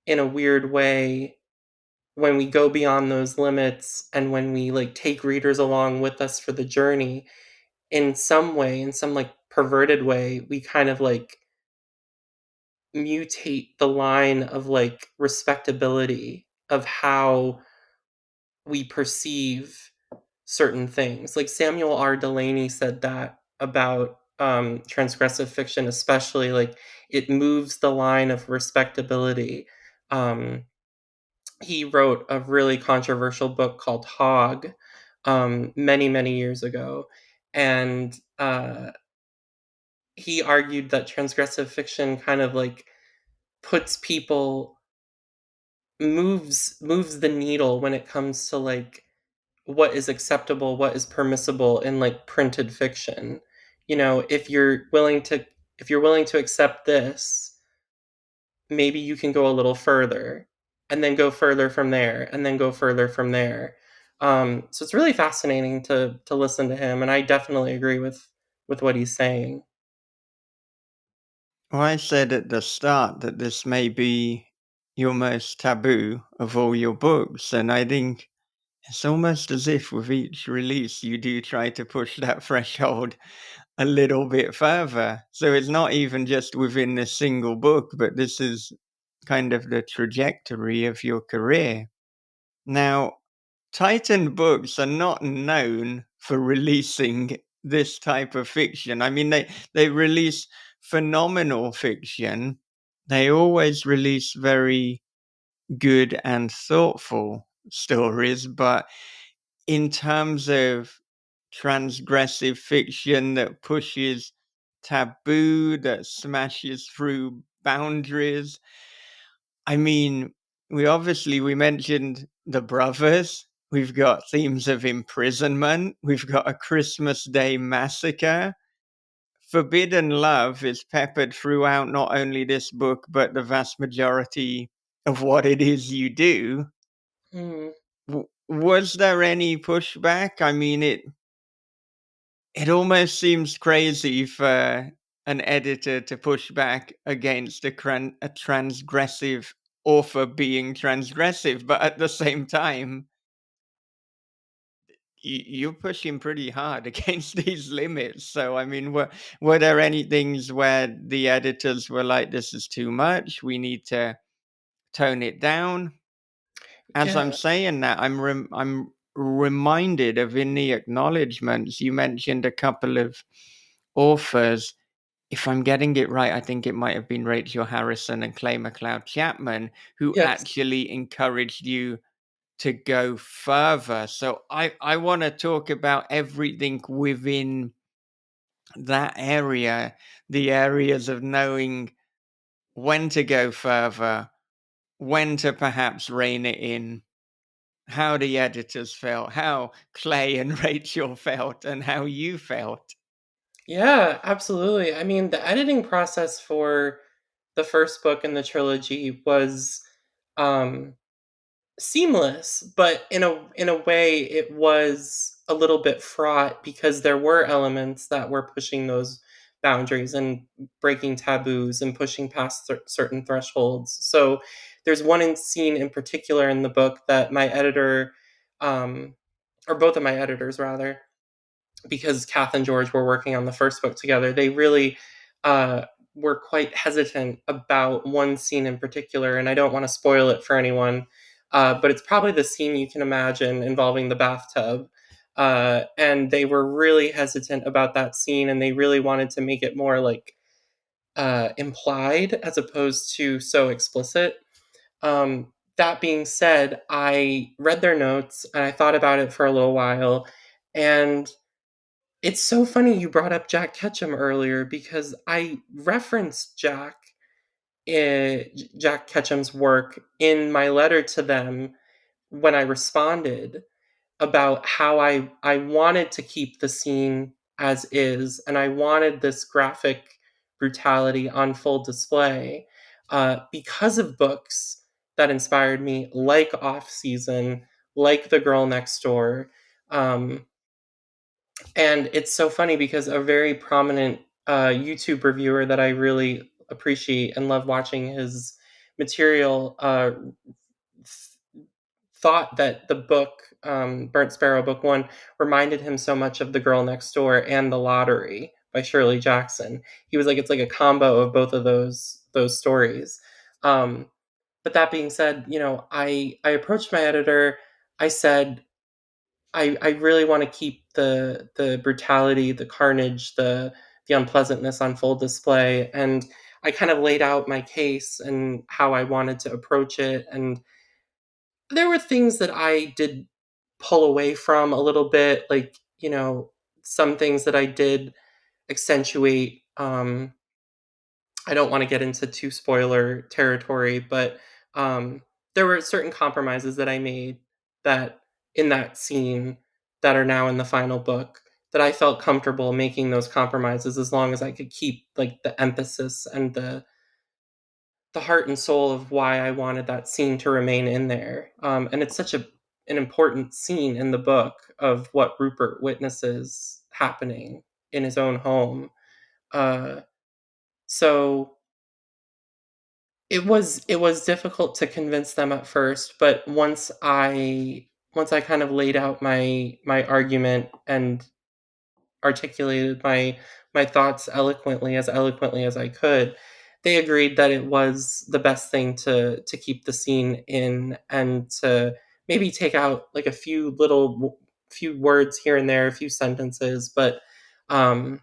in a weird way, when we go beyond those limits and when we like take readers along with us for the journey, in some way, in some like perverted way, we kind of like mutate the line of like respectability of how we perceive certain things. Like Samuel R. Delany said that about transgressive fiction, especially like it moves the line of respectability. Um, he wrote a really controversial book called Hog many, many years ago. And he argued that transgressive fiction kind of like puts people, moves the needle when it comes to like what is acceptable, what is permissible in like printed fiction. If you're willing to accept this, maybe you can go a little further and then go further from there and then go further from there. So it's really fascinating to listen to him, and I definitely agree with what he's saying. Well, I said at the start that this may be your most taboo of all your books, and I think it's almost as if with each release you do try to push that threshold a little bit further. So it's not even just within this single book, but this is kind of the trajectory of your career. Now, Titan Books are not known for releasing this type of fiction. I mean, they release phenomenal fiction. They always release very good and thoughtful stories, but in terms of transgressive fiction that pushes taboo, that smashes through boundaries, I mean, we mentioned The Brothers. We've got themes of imprisonment. We've got A Christmas Day Massacre. Forbidden love is peppered throughout not only this book, but the vast majority of what it is you do. Mm. Was there any pushback? I mean, it almost seems crazy for an editor to push back against a transgressive author being transgressive, but at the same time, you're pushing pretty hard against these limits. So, I mean, were there any things where the editors were like, "This is too much. We need to tone it down"? As I'm Yeah. saying that, I'm reminded of in the acknowledgements you mentioned a couple of authors. If I'm getting it right, I think it might have been Rachel Harrison and Clay McLeod Chapman who Yes. actually encouraged you to go further. So I want to talk about everything within that area, the areas of knowing when to go further, when to perhaps rein it in, how the editors felt, how Clay and Rachel felt, and how you felt. Yeah, absolutely. I mean, the editing process for the first book in the trilogy was um seamless, but in a way it was a little bit fraught because there were elements that were pushing those boundaries and breaking taboos and pushing past certain thresholds. So there's scene in particular in the book that my editor, um, or both of my editors rather, because Kath and George were working on the first book together, they really were quite hesitant about one scene in particular, and I don't want to spoil it for anyone, but it's probably the scene you can imagine involving the bathtub. And they were really hesitant about that scene, and they really wanted to make it more like implied as opposed to so explicit. That being said, I read their notes and I thought about it for a little while, and it's so funny you brought up Jack Ketchum earlier because I referenced Jack Ketchum's work in my letter to them when I responded about how I wanted to keep the scene as is, and I wanted this graphic brutality on full display because of books that inspired me, like Off Season, like The Girl Next Door. Um, and it's so funny because a very prominent YouTube reviewer that I really appreciate and love watching his material thought that the book, Burnt Sparrow, book one, reminded him so much of The Girl Next Door and The Lottery by Shirley Jackson. He was like, it's like a combo of both of those stories. Um, but that being said, I approached my editor. I said, I really want to keep the brutality, the carnage, the unpleasantness on full display, and I kind of laid out my case and how I wanted to approach it, and there were things that I did pull away from a little bit, like, some things that I did accentuate. I don't want to get into too spoiler territory, but there were certain compromises that I made that in that scene that are now in the final book that I felt comfortable making those compromises as long as I could keep like the emphasis and the heart and soul of why I wanted that scene to remain in there. And it's such an important scene in the book of what Rupert witnesses happening in his own home. Uh, so it was difficult to convince them at first, but once I kind of laid out my argument and articulated my thoughts eloquently as I could, they agreed that it was the best thing to keep the scene in and to maybe take out like a few words here and there, a few sentences, but um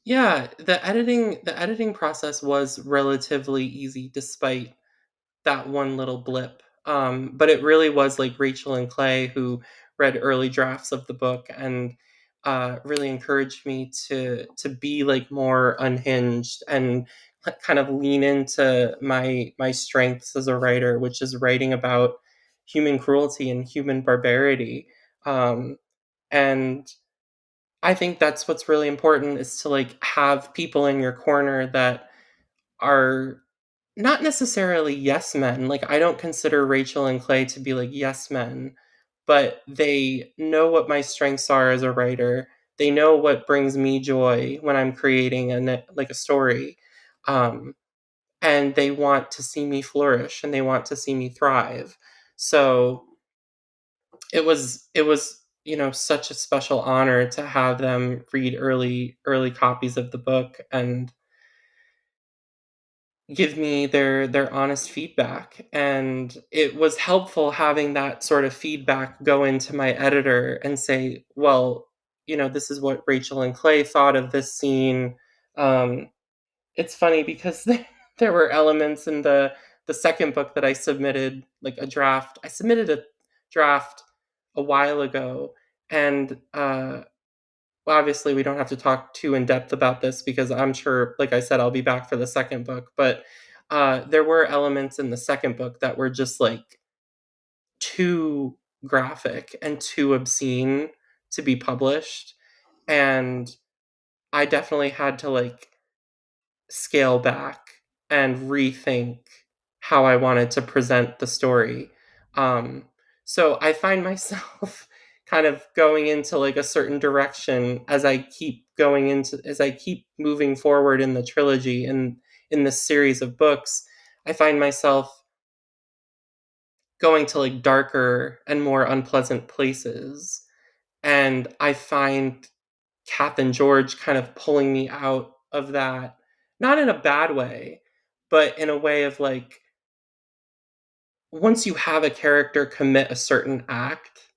yeah, the editing process was relatively easy despite that one little blip. But it really was like Rachel and Clay who read early drafts of the book and really encouraged me to be like more unhinged and kind of lean into my strengths as a writer, which is writing about human cruelty and human barbarity. Um, and I think that's what's really important is to like have people in your corner that are not necessarily yes men. Like I don't consider Rachel and Clay to be like yes men, but they know what my strengths are as a writer. They know what brings me joy when I'm creating like a story. Um, and they want to see me flourish and they want to see me thrive. So it was such a special honor to have them read early copies of the book and give me their honest feedback, and it was helpful having that sort of feedback go into my editor and say, well, this is what Rachel and Clay thought of this scene. It's funny because there were elements in the second book that I submitted, like a draft. I submitted a draft a while ago, and well, obviously we don't have to talk too in depth about this because I'm sure, like I said, I'll be back for the second book. But there were elements in the second book that were just like too graphic and too obscene to be published, and I definitely had to like scale back and rethink how I wanted to present the story. Um, so I find myself kind of going into like a certain direction as I keep moving forward in the trilogy and in this series of books. I find myself going to like darker and more unpleasant places. And I find Kath and George kind of pulling me out of that, not in a bad way, but in a way of like, once you have a character commit a certain act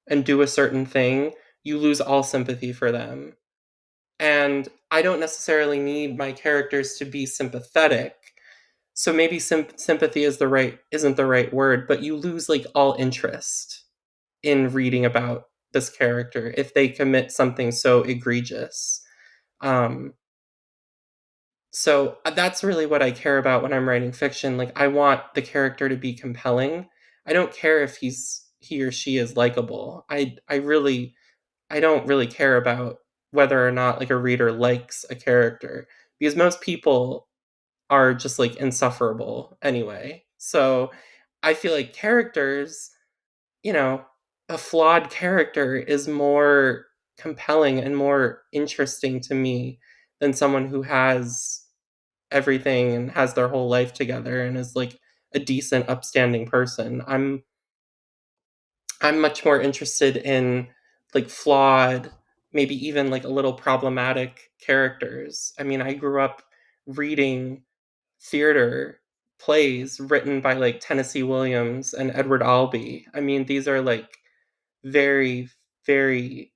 and do a certain thing, you lose all sympathy for them. And I don't necessarily need my characters to be sympathetic. So maybe sympathy isn't the right word, but you lose like all interest in reading about this character if they commit something so egregious. Um, so that's really what I care about when I'm writing fiction. Like I want the character to be compelling. I don't care if he or she is likable. I don't really care about whether or not like a reader likes a character because most people are just like insufferable anyway. So I feel like characters, you know, a flawed character is more compelling and more interesting to me than someone who has everything and has their whole life together and is like a decent upstanding person. I'm much more interested in like flawed, maybe even like a little problematic characters. I mean, I grew up reading theater plays written by like Tennessee Williams and Edward Albee. I mean, these are like very, very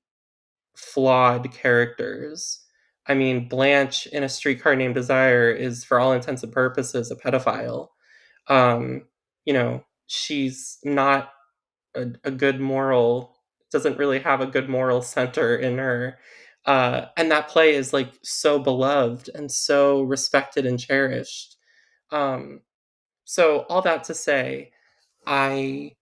flawed characters. I mean, Blanche in A Streetcar Named Desire is, for all intents and purposes, a pedophile. Um, she's not a good moral, doesn't really have a good moral center in her. And that play is like so beloved and so respected and cherished. Um, so all that to say, I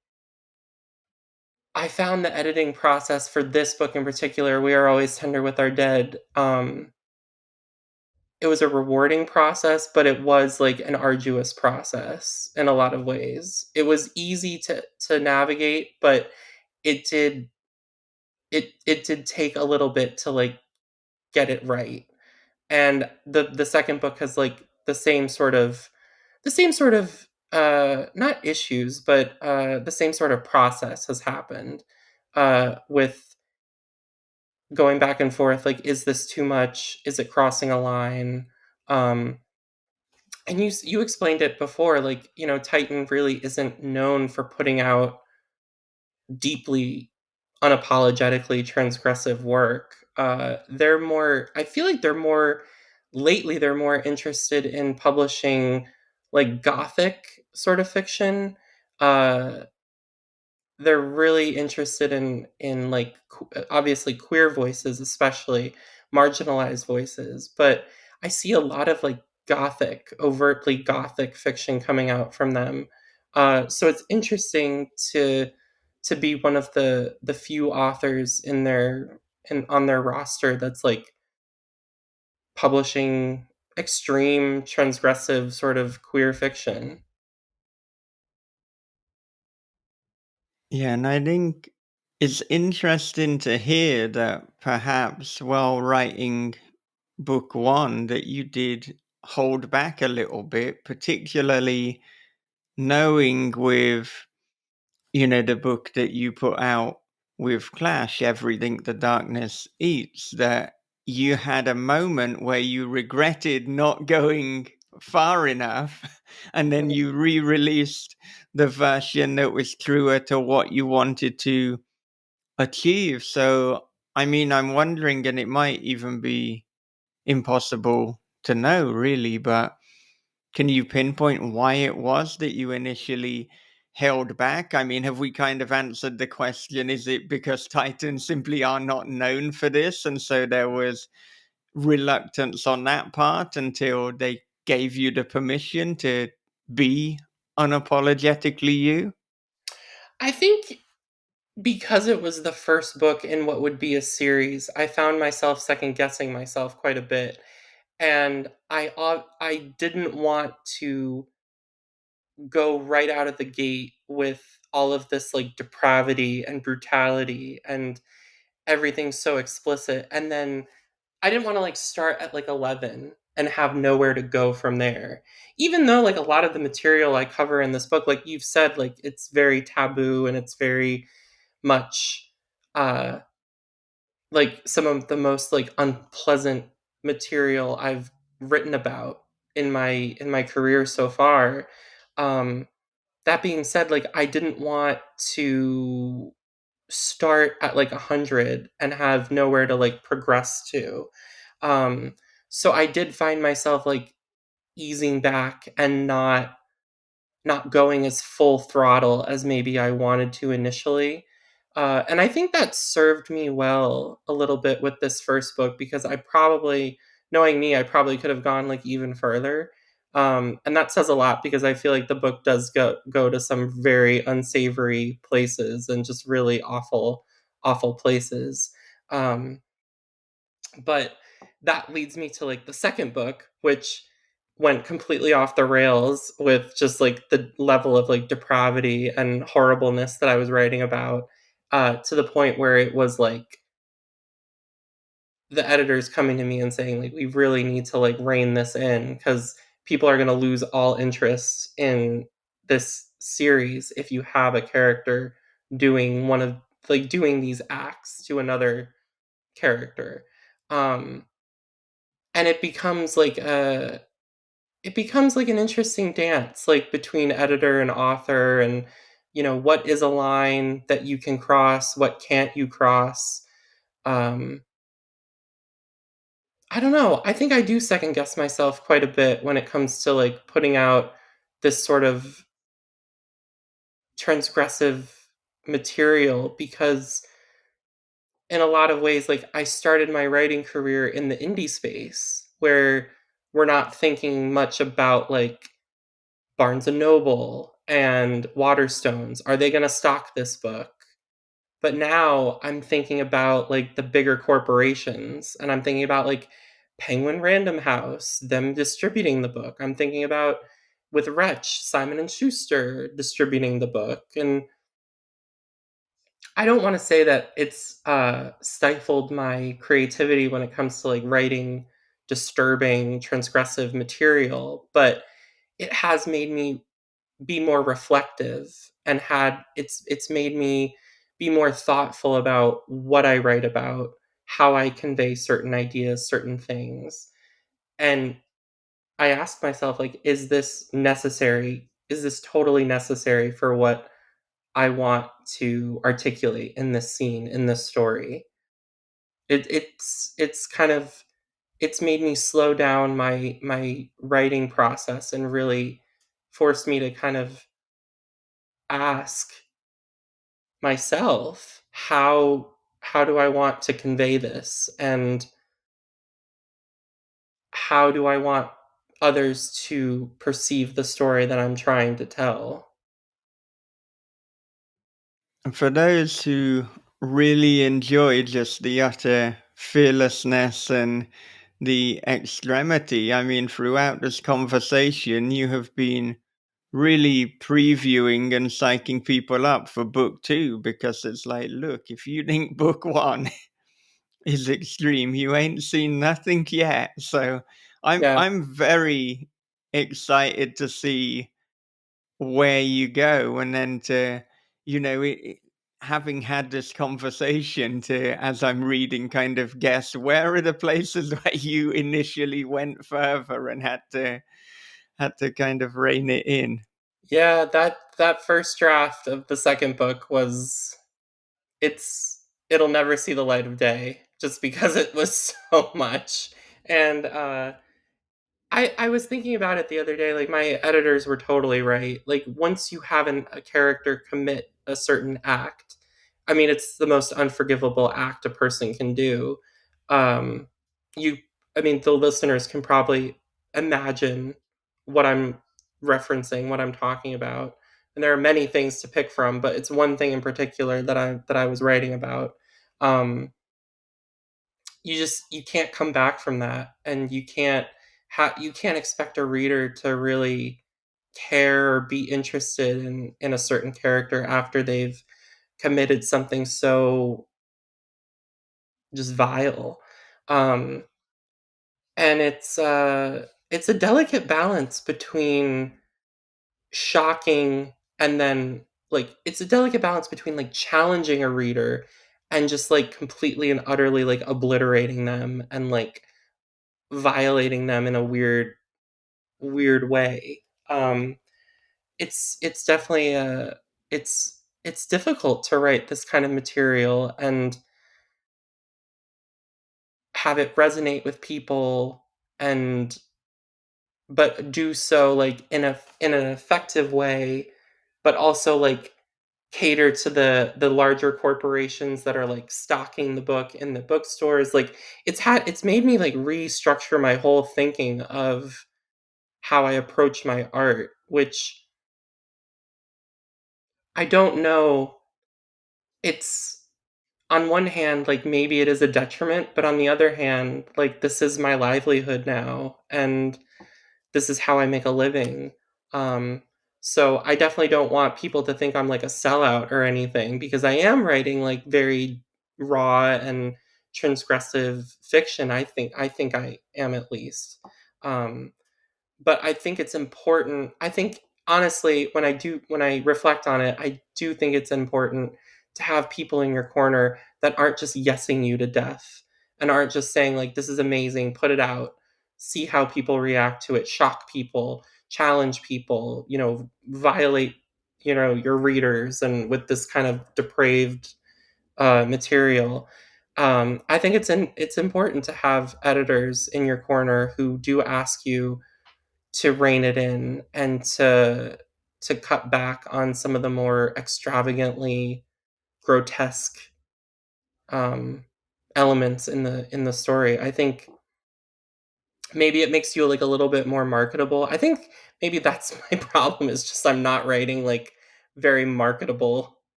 I found the editing process for this book in particular, We Are Always Tender with Our Dead. It was a rewarding process, but it was like an arduous process in a lot of ways. It was easy to navigate, but it did it did take a little bit to like get it right. And the second book has like the same sort of not issues, but the same sort of process has happened with going back and forth. Like, is this too much? Is it crossing a line? Um, and you explained it before. Like, Titan really isn't known for putting out deeply, unapologetically transgressive work. They're more. I feel like they're more. Lately, they're more interested in publishing like gothic sort of fiction. Uh, they're really interested in like obviously queer voices, especially marginalized voices, but I see a lot of like gothic, overtly gothic fiction coming out from them. So it's interesting to be one of the few authors in their and on their roster that's like publishing extreme transgressive sort of queer fiction. Yeah, and I think it's interesting to hear that perhaps while writing book one that you did hold back a little bit, particularly knowing with, the book that you put out with Clash, Everything the Darkness Eats, that you had a moment where you regretted not going far enough, and then you re-released the version that was truer to what you wanted to achieve. So, I mean, I'm wondering, and it might even be impossible to know really, but can you pinpoint why it was that you initially held back? I mean, have we kind of answered the question? Is it because Titans simply are not known for this? And so there was reluctance on that part until they gave you the permission to be unapologetically you? I think because it was the first book in what would be a series, I found myself second guessing myself quite a bit, and I didn't want to go right out of the gate with all of this like depravity and brutality and everything so explicit, and then I didn't want to like start at like 11 and have nowhere to go from there. Even though like a lot of the material I cover in this book, like you've said, like it's very taboo and it's very much uh like some of the most like unpleasant material I've written about in my career so far. Um, that being said, like I didn't want to start at like 100 and have nowhere to like progress to. Um, so I did find myself like easing back and not going as full throttle as maybe I wanted to initially. And I think that served me well a little bit with this first book because I probably, knowing me, I probably could have gone like even further. And that says a lot because I feel like the book does go to some very unsavory places and just really awful places. Um, but that leads me to like the second book, which went completely off the rails with just like the level of like depravity and horribleness that I was writing about, to the point where it was like the editors coming to me and saying like we really need to like rein this in because people are going to lose all interest in this series if you have a character doing one of like doing these acts to another character. um and it becomes like an interesting dance like between editor and author, and what is a line that you can cross, what can't you cross. um I don't know, I think I do second guess myself quite a bit when it comes to like putting out this sort of transgressive material, because in a lot of ways like I started my writing career in the indie space where we're not thinking much about like Barnes and Noble and Waterstones. Are they going to stock this book? But now I'm thinking about like the bigger corporations, and I'm thinking about like Penguin Random House, them distributing the book. I'm thinking about with Wretch, Simon and Schuster distributing the book. And I don't want to say that it's stifled my creativity when it comes to like writing disturbing, transgressive material, but it has made me be more reflective, and had it's made me be more thoughtful about what I write about, how I convey certain ideas, certain things. And I ask myself like, is this necessary? Is this totally necessary for what I want to articulate in this scene, in this story? It's kind of it's made me slow down my writing process and really forced me to kind of ask myself, how do I want to convey this, and how do I want others to perceive the story that I'm trying to tell? And for those who really enjoy just the utter fearlessness and the extremity, I mean, throughout this conversation, you have been really previewing and psyching people up for book two because it's like, look, if you think book one is extreme, you ain't seen nothing yet. So Yeah. I'm very excited to see where you go, and then to, having had this conversation, to, as I'm reading, kind of guess where are the places where you initially went further and had to kind of rein it in. Yeah, that first draft of the second book was it'll never see the light of day just because it was so much. And I was thinking about it the other day. Like my editors were totally right. Like once you have a character commit a certain act, I mean, it's the most unforgivable act a person can do. Um, you, I mean, the listeners can probably imagine what I'm referencing, what I'm talking about, and there are many things to pick from, but it's one thing in particular that I was writing about. Um, you can't come back from that, and you can't expect a reader to really care or be interested in a certain character after they've committed something so just vile. um and it's a delicate balance between shocking, and then like it's a delicate balance between like challenging a reader and just like completely and utterly like obliterating them and like violating them in a weird way. It's definitely a it's difficult to write this kind of material and have it resonate with people, and but do so like in an effective way, but also like cater to the larger corporations that are like stocking the book in the bookstores. Like it's made me like restructure my whole thinking of how I approach my art, which I don't know. It's on one hand, like maybe it is a detriment, but on the other hand, like this is my livelihood now, and this is how I make a living. Um, so I definitely don't want people to think I'm like a sellout or anything, because I am writing like very raw and transgressive fiction. I think I am, at least. Um, but I think it's important. I think honestly, when I reflect on it, I do think it's important to have people in your corner that aren't just yesing you to death and aren't just saying like this is amazing, put it out, see how people react to it, shock people, challenge people, violate, your readers and with this kind of depraved material. I think it's important to have editors in your corner who do ask you to rein it in and to cut back on some of the more extravagantly grotesque um, elements in the story. I think maybe it makes you like a little bit more marketable. I think maybe that's my problem, is just I'm not writing like very marketable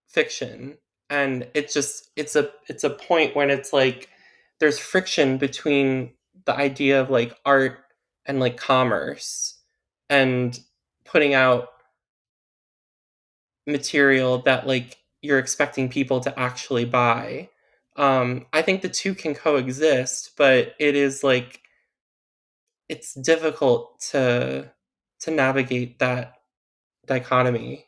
fiction, and it's a point when it's like there's friction between the idea of like art and like commerce, and putting out material that like you're expecting people to actually buy. I think the two can coexist, but it is like it's difficult to navigate that dichotomy.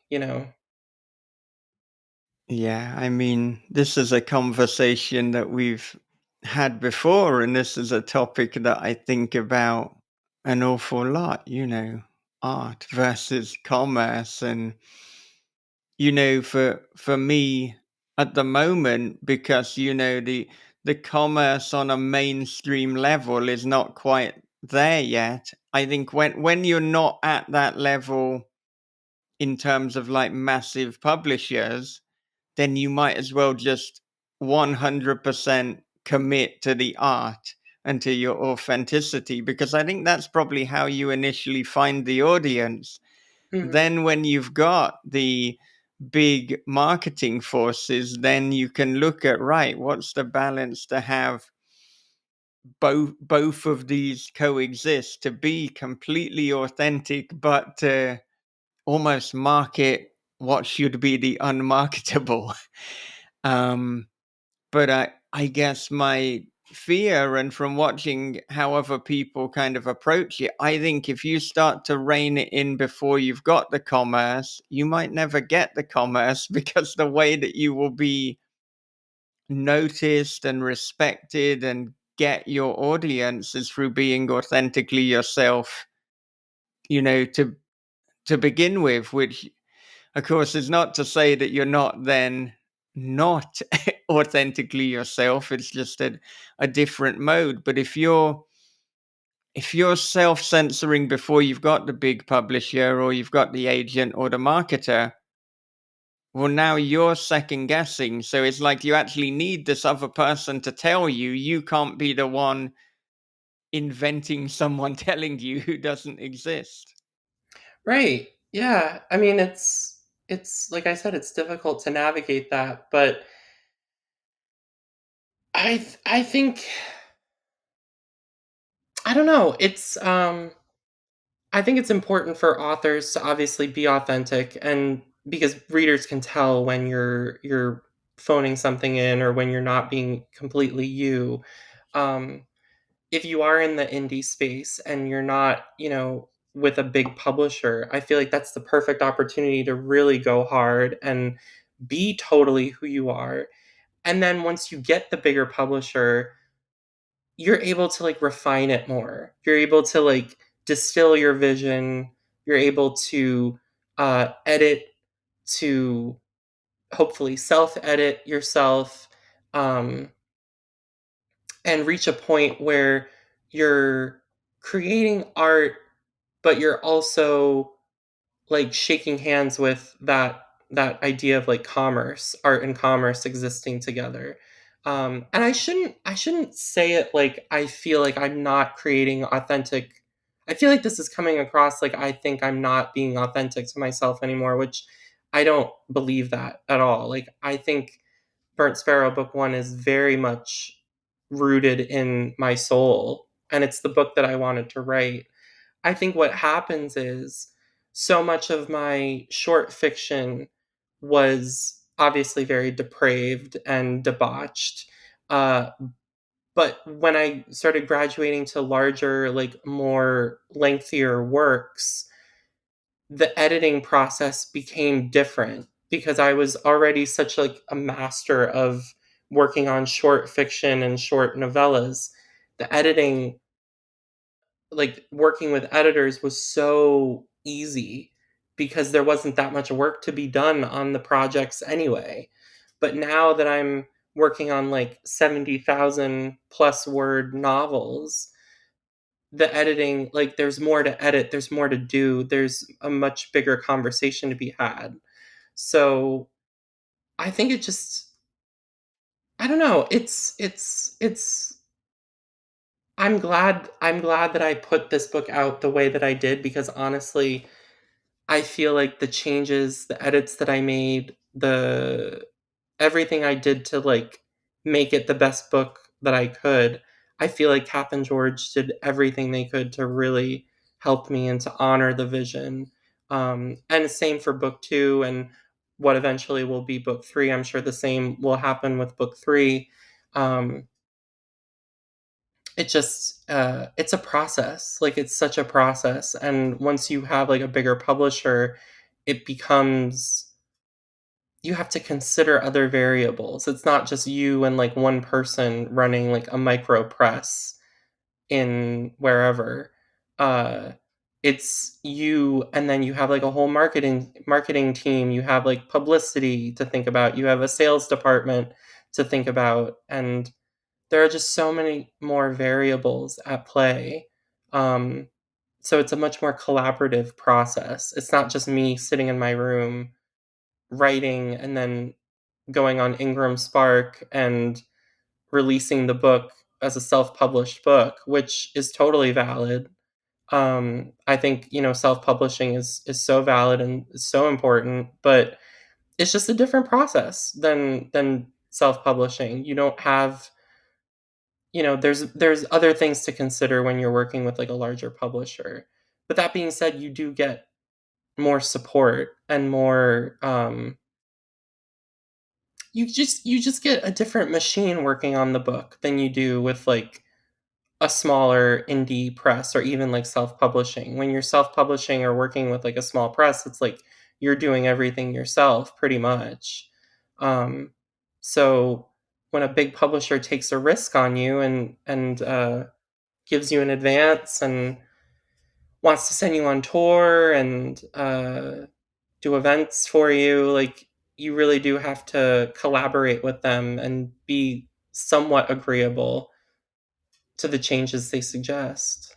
Yeah, I mean, this is a conversation that we've had before, and this is a topic that I think about an awful lot, art versus commerce. And, for me at the moment, because, the commerce on a mainstream level is not quite there yet. I think when you're not at that level in terms of like massive publishers, then you might as well just 100% commit to the art and to your authenticity, because I think that's probably how you initially find the audience. Mhm. Then, when you've got the big marketing forces, then you can look at, right, what's the balance to have both of these coexist, to be completely authentic but to almost market what should be the unmarketable. um but I guess my fear, and from watching how other people kind of approach it, I think if you start to rein it in before you've got the commerce, you might never get the commerce, because the way that you will be noticed and respected and get your audience is through being authentically yourself, to begin with, which of course is not to say that you're not then not authentically yourself. It's just a different mode. But if you're self-censoring before you've got the big publisher or you've got the agent or the marketer, well, now you're second guessing. So it's like you actually need this other person to tell you. You can't be the one inventing someone telling you who doesn't exist. Right. Yeah. I mean, it's like I said, it's difficult to navigate that, but I think I don't know. I think it's important for authors to obviously be authentic, and because readers can tell when you're phoning something in or when you're not being completely you. Um, if you are in the indie space and you're not, with a big publisher, I feel like that's the perfect opportunity to really go hard and be totally who you are. And then once you get the bigger publisher, you're able to like refine it more. You're able to like distill your vision. You're able to edit, to hopefully self edit yourself, um, and reach a point where you're creating art, but you're also like shaking hands with that idea of like commerce, art and commerce existing together. And I shouldn't say it like I feel like I'm not creating authentic. I feel like this is coming across like I think I'm not being authentic to myself anymore, which I don't believe that at all. Like I think Burnt Sparrow book 1 is very much rooted in my soul, and it's the book that I wanted to write. I think what happens is so much of my short fiction was obviously very depraved and debauched. Uh, but when I started graduating to larger, like more lengthier works, the editing process became different because I was already such like a master of working on short fiction and short novellas. The editing, like working with editors, was so easy because there wasn't that much work to be done on the projects anyway. But now that I'm working on like 70,000 plus word novels, the editing, like there's more to edit, there's more to do, there's a much bigger conversation to be had. So I think it just, I don't know, it's I'm glad that I put this book out the way that I did, because honestly, I feel like the changes, the edits that I made, the everything I did to like make it the best book that I could, I feel like Kath and George did everything they could to really help me and to honor the vision. And same for book 2 and what eventually will be book 3. I'm sure the same will happen with book 3. Um, it just it's a process, like it's such a process, and once you have like a bigger publisher, it becomes, you have to consider other variables. It's not just you and like one person running like a micro press in wherever. uh it's you, and then you have like a whole marketing team, you have like publicity to think about, you have a sales department to think about, and there are just so many more variables at play. Um, so it's a much more collaborative process. It's not just me sitting in my room writing and then going on Ingram Spark and releasing the book as a self-published book, which is totally valid. I think, you know, self-publishing is so valid and so important, but it's just a different process than self-publishing. You don't have, you know, there's other things to consider when you're working with like a larger publisher. But that being said, you do get more support and more, you just get a different machine working on the book than you do with like a smaller indie press or even like self-publishing. When you're self-publishing or working with like a small press, it's like you're doing everything yourself pretty much. Um, so when a big publisher takes a risk on you and gives you an advance and wants to send you on tour and do events for you, like you really do have to collaborate with them and be somewhat agreeable to the changes they suggest.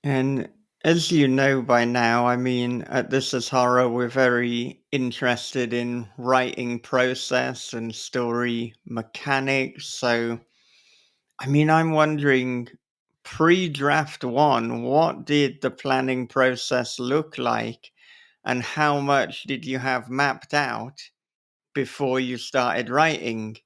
And as you know by now, I mean, at This Is Horror, we're very interested in writing process and story mechanics. So, I mean, I'm wondering, pre draft one, what did the planning process look like? And how much did you have mapped out before you started writing?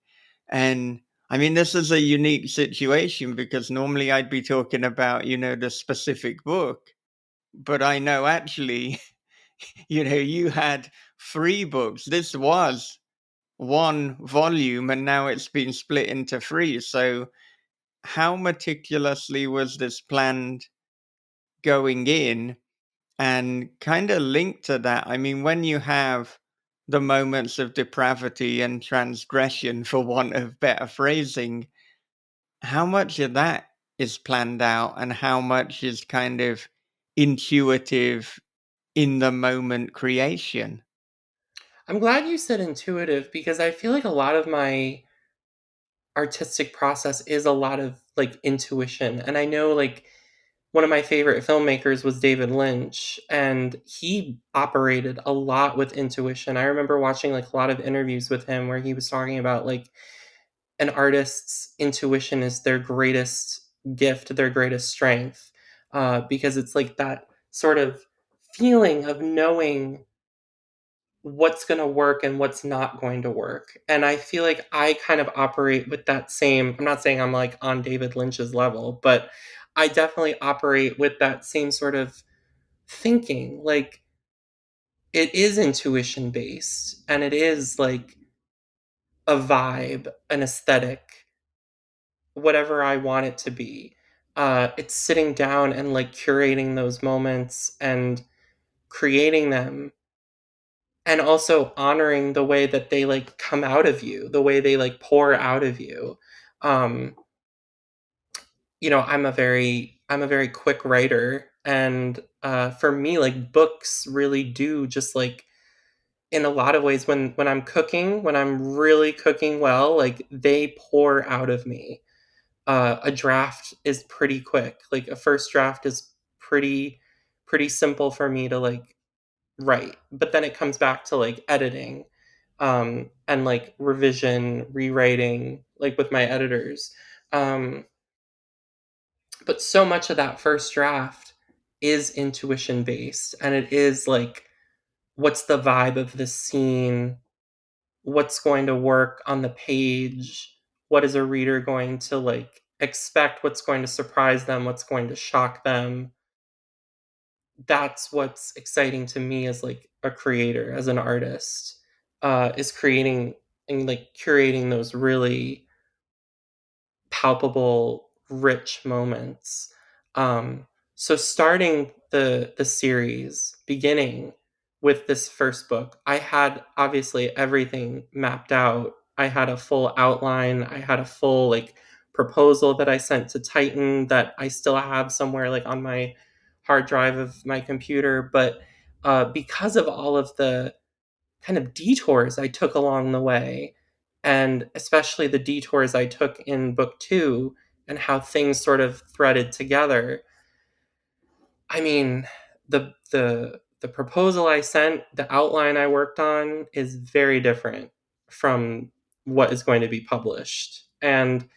And I mean, this is a unique situation because normally I'd be talking about, the specific book. But I know actually, you had 3 books. This was one volume and now it's been split into 3. So, how meticulously was this planned going in? And kind of linked to that, I mean, when you have the moments of depravity and transgression, for want of better phrasing, how much of that is planned out and how much is kind of intuitive in the moment creation? I'm glad you said intuitive because I feel like a lot of my artistic process is a lot of like intuition. And I know like one of my favorite filmmakers was David Lynch, and he operated a lot with intuition. I remember watching like a lot of interviews with him where he was talking about like an artist's intuition is their greatest gift, their greatest strength, because it's like that sort of feeling of knowing what's going to work and what's not going to work. And I feel like I kind of operate with that same, I'm not saying I'm like on David Lynch's level, but I definitely operate with that same sort of thinking. Like it is intuition based and it is like a vibe, an aesthetic, whatever I want it to be. It's sitting down and like curating those moments and creating them and also honoring the way that they like come out of you, the way they like pour out of you. um I'm a very quick writer, and for me like books really do just like in a lot of ways when I'm cooking, when I'm really cooking well, like they pour out of me. A draft is pretty quick, like a first draft is pretty simple for me to like right, but then it comes back to, like, editing, and, like, revision, rewriting, like, with my editors, um, but so much of that first draft is intuition based, and it is, like, what's the vibe of this scene? What's going to work on the page? What is a reader going to, like, expect? What's going to surprise them? What's going to shock them? That's what's exciting to me as like a creator, as an artist, is creating and like curating those really palpable, rich moments. So starting the series, beginning with this first book, I had obviously everything mapped out. I had a full outline. I had a full like proposal that I sent to Titan that I still have somewhere like on my hard drive of my computer. But because of all of the kind of detours I took along the way, and especially the detours I took in book two and how things sort of threaded together. I mean, the proposal I sent, the outline I worked on is very different from what is going to be published. And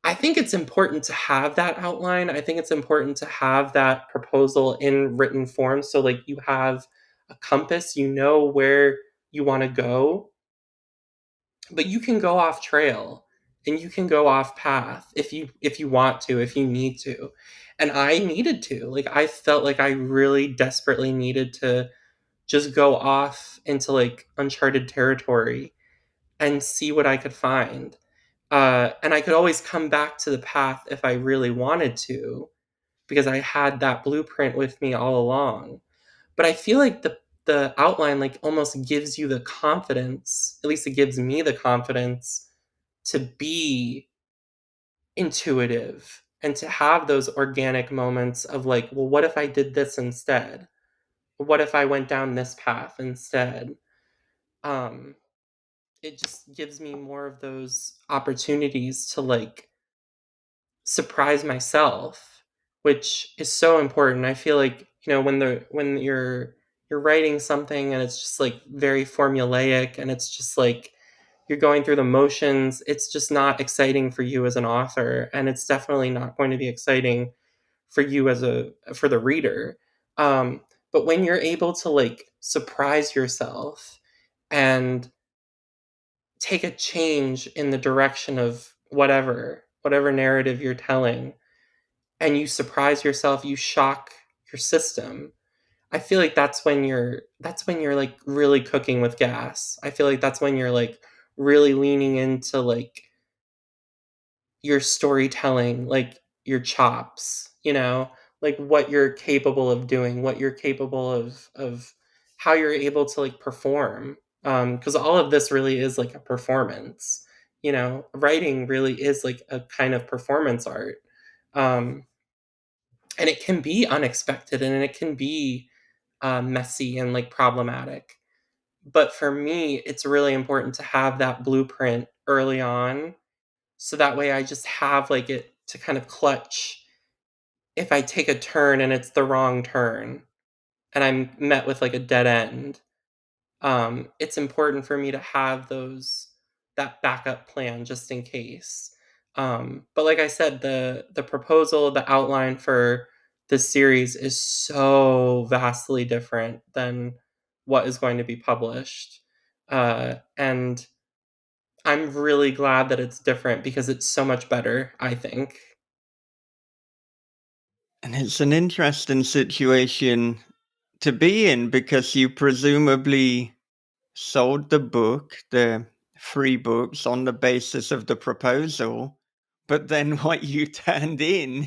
I think it's important to have that outline. I think it's important to have that proposal in written form so like you have a compass, you know where you want to go, but you can go off trail and you can go off path if you want to, if you need to. And I needed to. Like I felt like I really desperately needed to just go off into like uncharted territory and see what I could find. And I could always come back to the path if I really wanted to, because I had that blueprint with me all along. But I feel like the outline like almost gives you the confidence, at least it gives me the confidence to be intuitive and to have those organic moments of like, well, what if I did this instead? What if I went down this path instead? Um, it just gives me more of those opportunities to like surprise myself, which is so important. I feel like, when you're writing something and it's just like very formulaic and it's just like you're going through the motions, it's just not exciting for you as an author, and it's definitely not going to be exciting for you as a for the reader. But when you're able to like surprise yourself and take a change in the direction of whatever narrative you're telling, and you surprise yourself, you shock your system. I feel like that's when you're like really cooking with gas. I feel like that's when you're like really leaning into like your storytelling, like your chops, like what you're capable of doing, what you're capable of how you're able to like perform. Because all of this really is like a performance. writing really is like a kind of performance art. Um, and it can be unexpected and it can be messy and like problematic. But for me, it's really important to have that blueprint early on. So that way I just have like it to kind of clutch if I take a turn and it's the wrong turn and I'm met with like a dead end. It's important for me to have that backup plan just in case. But like I said, the proposal, the outline for this series is so vastly different than what is going to be published, and I'm really glad that it's different because it's so much better, I think. And it's an interesting situation to be in because you presumably sold the book, the free books, on the basis of the proposal, but then what you turned in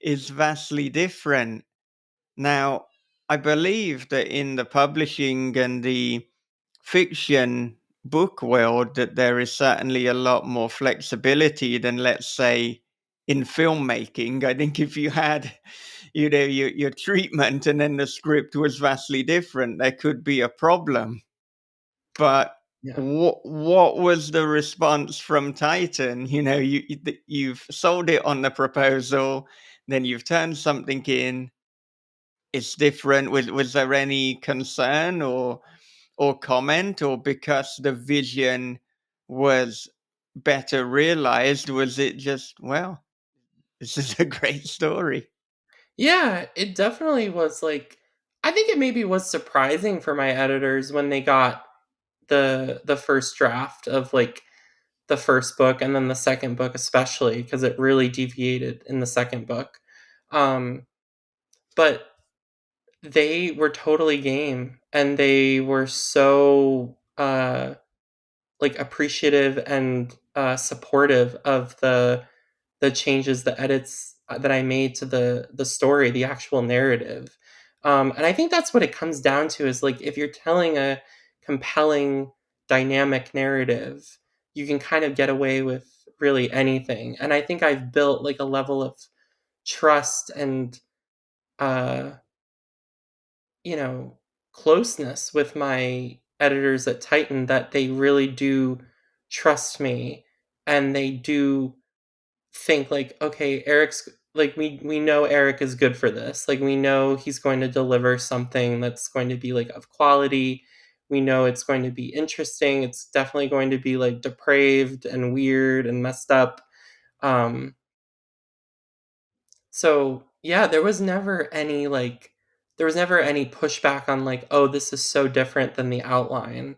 is vastly different. Now, I believe that in the publishing and the fiction book world that there is certainly a lot more flexibility than, let's say, in filmmaking. I think if you had, your treatment and then the script was vastly different, there could be a problem. But Yeah. what was the response from Titan? You've sold it on the proposal, then you've turned something in. It's different. Was there any concern or comment, or because the vision was better realized, was it just, well, this is a great story? Yeah, it definitely was like I think it maybe was surprising for my editors when they got the first draft of like the first book and then the second book especially because it really deviated in the second book. Um but they were totally game and they were so like appreciative and supportive of the changes, the edits that I made to the story, the actual narrative. And I think that's what it comes down to is like if you're telling a compelling, dynamic narrative, you can kind of get away with really anything. And I think I've built like a level of trust and uh, you know, closeness with my editors at Titan that they really do trust me and they do think like, okay, Eric's like we know Eric is good for this. Like we know he's going to deliver something that's going to be like of quality. We know it's going to be interesting. It's definitely going to be like depraved and weird and messed up. Um so yeah, there was never any pushback on like, oh, this is so different than the outline.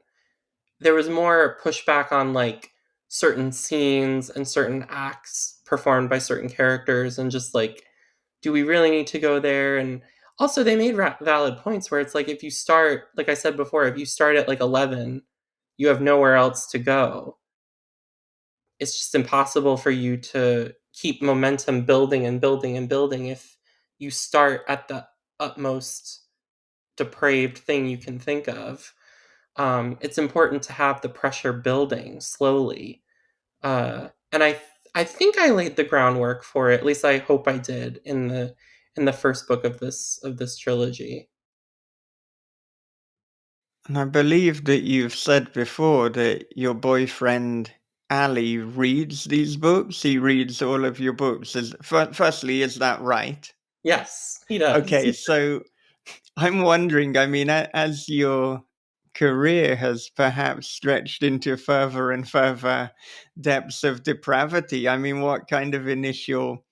There was more pushback on like certain scenes and certain acts performed by certain characters and just like do we really need to go there? And also they made valid points where it's like if you start like I said before, if you start at like 11, you have nowhere else to go. It's just impossible for you to keep momentum building and building and building if you start at the utmost depraved thing you can think of. It's important to have the pressure building slowly. And I think I laid the groundwork for it. At least I hope I did in the first book of this trilogy. And I believe that you've said before that your boyfriend Ali reads these books. He reads all of your books. Firstly, is that right? Yes, he does. Okay, so I'm wondering, I mean, as your career has perhaps stretched into further and further depths of depravity, I mean, what kind of initial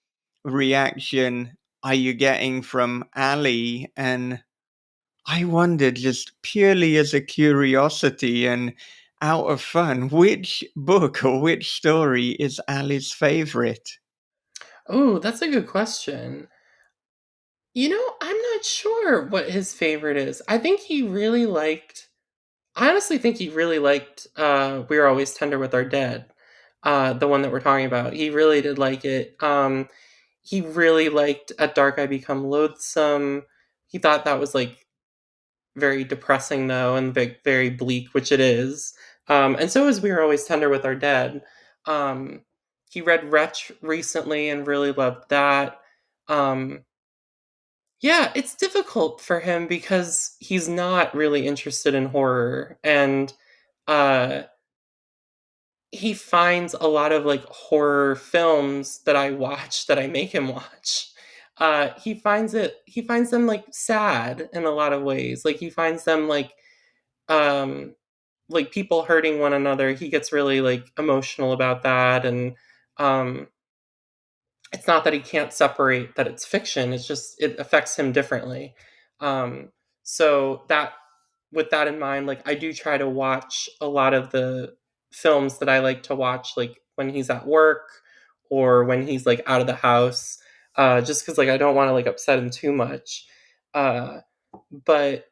reaction are you getting from Ali? And I wondered, just purely as a curiosity and out of fun, which book or which story is Ali's favorite? Oh, that's a good question. I'm not sure what his favorite is. I honestly think he really liked We're Always Tender with Our Dead. The one that we're talking about. He really did like it. He really liked At Dark I Become Loathsome. He thought that was like very depressing though and very bleak, which it is. And so is We Were Always Tender with Our Dead. Um, he read Wretch recently and really loved that. Um, yeah, it's difficult for him because he's not really interested in horror, and uh, he finds a lot of like horror films that I watch that I make him watch. He finds them like sad in a lot of ways. Like he finds them um like people hurting one another. He gets really like emotional about that, and um it's not that he can't separate that it's fiction, it's just it affects him differently. um so that with that in mind, like I do try to watch a lot of the films that I like to watch, like when he's at work or when he's like out of the house, just because like I don't want to like upset him too much. uh but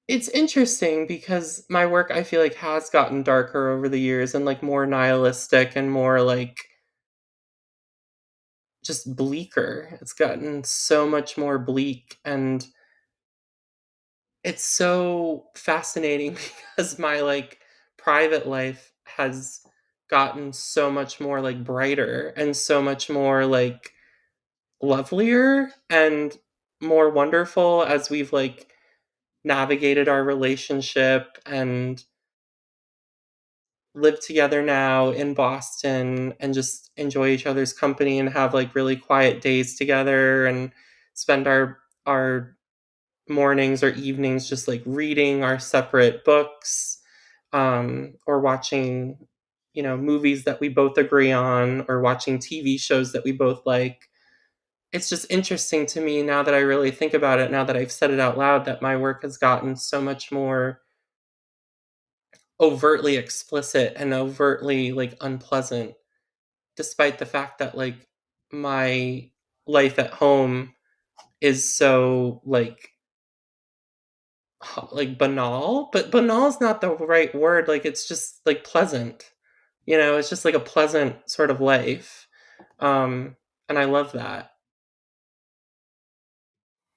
it's interesting because my work, I feel like, has gotten darker over the years and like more nihilistic and more like just bleaker. It's gotten so much more bleak, and it's so fascinating because my like private life has gotten so much more like brighter and so much more like lovelier and more wonderful as we've like navigated our relationship and live together now in Boston and just enjoy each other's company and have like really quiet days together and spend our mornings or evenings just like reading our separate books, or watching, you know, movies that we both agree on, or watching TV shows that we both like. It's just interesting to me now that I really think about it, now that I've said it out loud, that my work has gotten so much more overtly explicit and overtly like unpleasant, despite the fact that like my life at home is so like banal, but banal is not the right word. Like it's just like pleasant. You know, it's just like a pleasant sort of life. Um and I love that.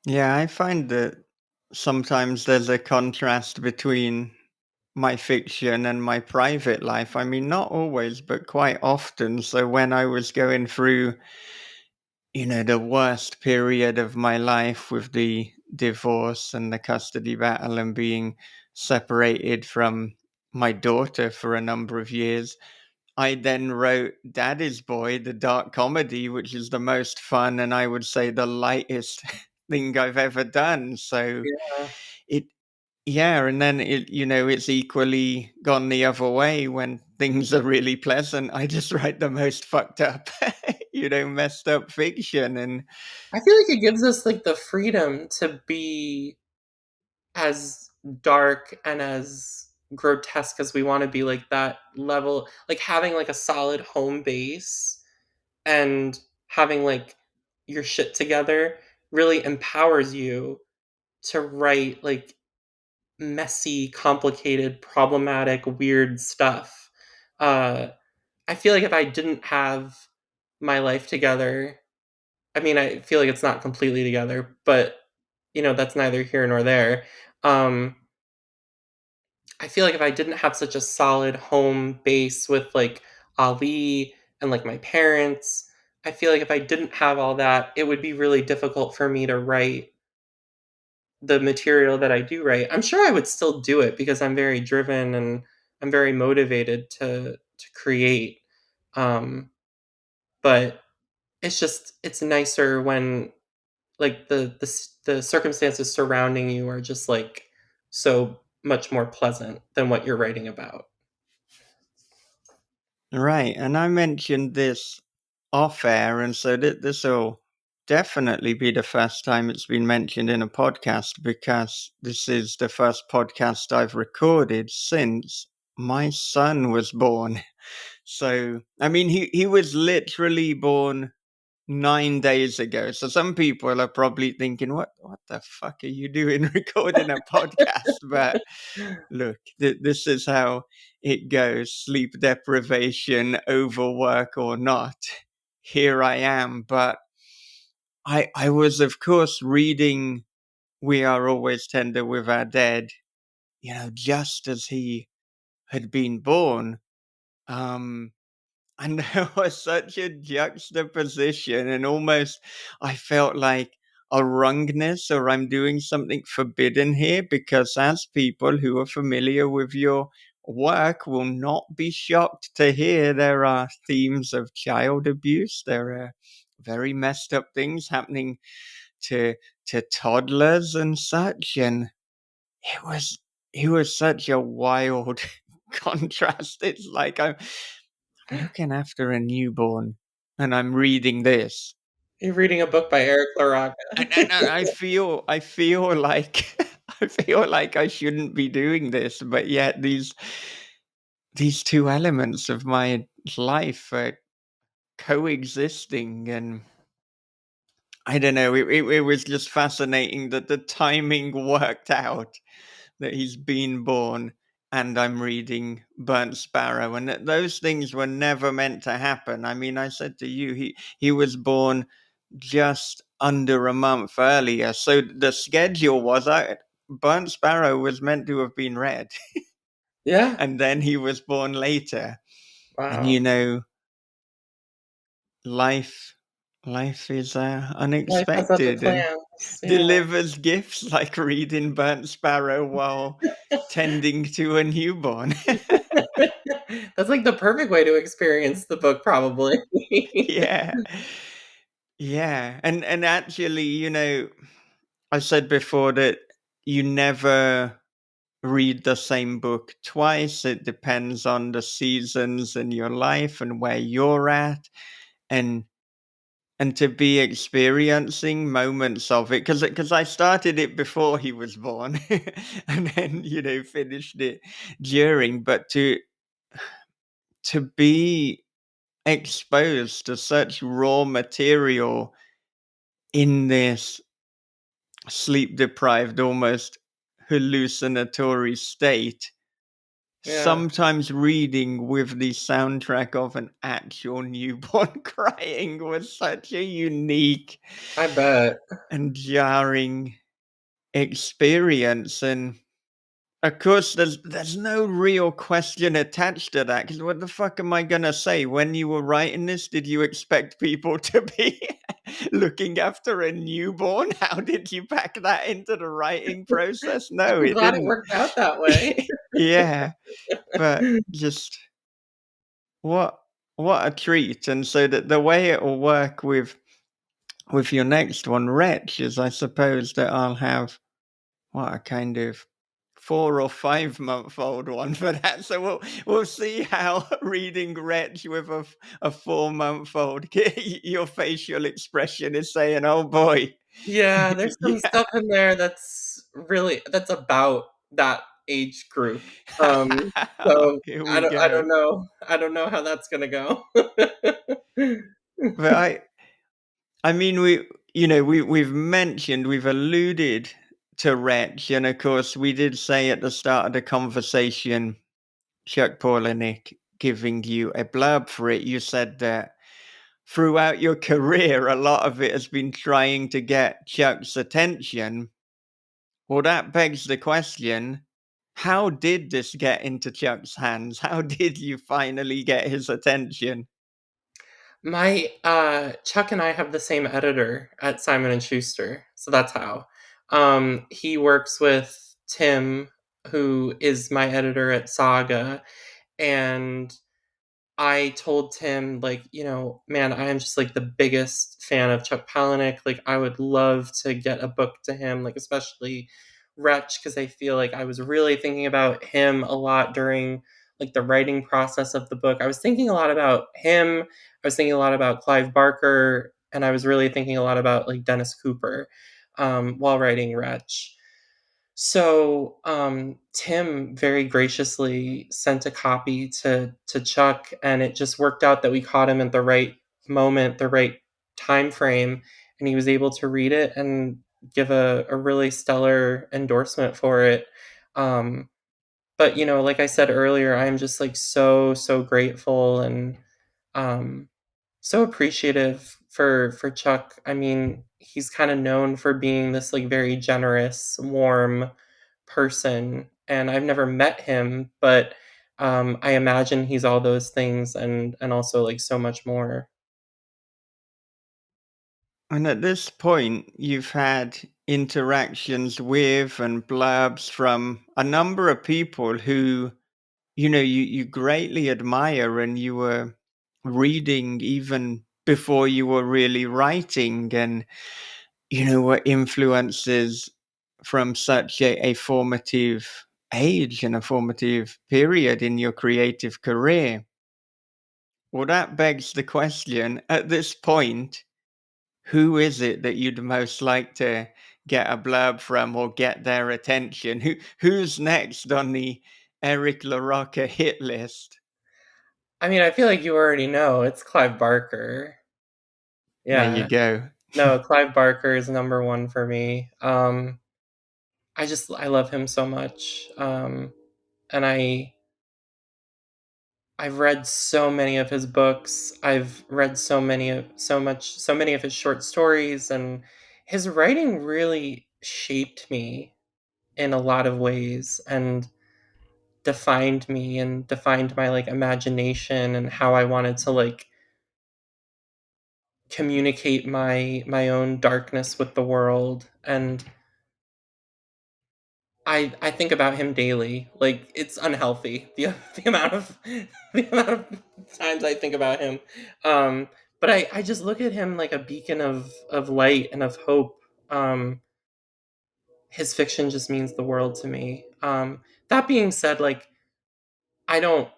Yeah, I find that sometimes there's a contrast between my fiction and my private life. I mean, not always, but quite often. So when I was going through, the worst period of my life with the divorce and the custody battle and being separated from my daughter for a number of years, I then wrote Daddy's Boy, the dark comedy, which is the most fun and I would say the lightest thing I've ever done. So Yeah. it yeah, and then it's equally gone the other way when things are really pleasant. I just write the most fucked up, messed up fiction. And I feel like it gives us like the freedom to be as dark and as grotesque as we want to be, like that level, like having like a solid home base and having like your shit together really empowers you to write like messy, complicated, problematic, weird stuff. Uh, I feel like if I didn't have my life together, I mean, I feel like it's not completely together, but you know, that's neither here nor there. Um, I feel like if I didn't have such a solid home base with like Ali and like my parents, I feel like if I didn't have all that, it would be really difficult for me to write the material that I do write. I'm sure I would still do it because I'm very driven and I'm very motivated to create. Um, but it's nicer when like the circumstances surrounding you are just like so much more pleasant than what you're writing about. right, and I mentioned this off air, and so this will definitely be the first time it's been mentioned in a podcast because this is the first podcast I've recorded since my son was born. So, I mean, he was literally born 9 days ago. So some people are probably thinking, what the fuck are you doing recording a podcast? But look, this is how it goes. Sleep deprivation, overwork or not. Here I am. But I was, of course, reading We Are Always Tender with Our Dead, just as he had been born. Um, and there was such a juxtaposition, and almost I felt like a wrongness, or I'm doing something forbidden here, because as people who are familiar with your work will not be shocked to hear there are themes of child abuse. There are very messed up things happening to toddlers and such, and it was it was such a wild contrast. It's like I'm looking after a newborn and I'm reading this. You're reading a book by Eric LaRocca. And I feel like I feel like I shouldn't be doing this, but yet these two elements of my life are coexisting, and I don't know, it was just fascinating that the timing worked out, that he's been born and I'm reading Burnt Sparrow, and that those things were never meant to happen. I mean, I said to you, he was born just under a month earlier, so the schedule was Burnt Sparrow was meant to have been read, Yeah. and then he was born later. And Wow. life life is Life has other unexpected and plans. Yeah. delivers gifts like reading Burnt Sparrow while tending to a newborn. That's like the perfect way to experience the book, probably. Yeah. Yeah. And actually, I said before that you never read the same book twice. It depends on the seasons in your life and where you're at. And to be experiencing moments of it, because I started it before he was born, and then finished it during, but to be exposed to such raw material in this sleep deprived, almost hallucinatory state, Yeah, sometimes reading with the soundtrack of an actual newborn crying was such a unique I bet. and jarring experience. And of course there's no real question attached to that, because what the fuck am I gonna say? When you were writing this, did you expect people to be looking after a newborn? How did you pack that into the writing process? No, I'm it glad it didn't. worked out that way. Yeah, but just what a treat. And so that the way it will work with your next one, Wretch, is I suppose that I'll have what a kind of 4 or 5 month old one for that. So we'll see how reading Wretch with a 4 month old, your facial expression is saying, "Oh boy, Yeah, there's some yeah, stuff in there that's about that age group. So here I we don't I go." don't know. I don't know how that's gonna go. But I mean, we've alluded to Wretch, and of course, we did say at the start of the conversation, Chuck Palahniuk giving you a blurb for it. You said that throughout your career, a lot of it has been trying to get Chuck's attention. Well, that begs the question: how did this get into Chuck's hands? How did you finally get his attention? My Chuck and I have the same editor at Simon and Schuster, so that's how. He works with Tim, who is my editor at Saga, and I told Tim, like, man, I am just like the biggest fan of Chuck Palahniuk. Like, I would love to get a book to him, like, especially Wretch, because I feel like I was really thinking about him a lot during like the writing process of the book. I was thinking a lot about him. I was thinking a lot about Clive Barker, and I was really thinking a lot about like Dennis Cooper while writing Wretch. So Tim very graciously sent a copy to Chuck, and it just worked out that we caught him at the right moment, the right time frame, and he was able to read it and give a really stellar endorsement for it. Um, but like I said earlier, I'm just like so grateful and um, so appreciative for Chuck. I mean, he's kind of known for being this like very generous, warm person, and I've never met him, but I imagine he's all those things and also like so much more. And at this point, you've had interactions with and blurbs from a number of people who, you greatly admire and you were reading even before you were really writing, and, were influences from such a formative age and a formative period in your creative career. Well, that begs the question at this point, who is it that you'd most like to get a blurb from or get their attention? Who's next on the Eric LaRocca hit list? I mean, I feel like you already know it's Clive Barker. There you Yeah. go. No, Clive Barker is number one for me. I love him so much. And I've read so many of his books. I've read so many of his short stories, and his writing really shaped me in a lot of ways and defined me and defined my like imagination and how I wanted to like communicate my own darkness with the world. And I think about him daily. Like it's unhealthy the amount of the amount of times I think about him. Um, but I just look at him like a beacon of light and of hope. His fiction just means the world to me. That being said, like I don't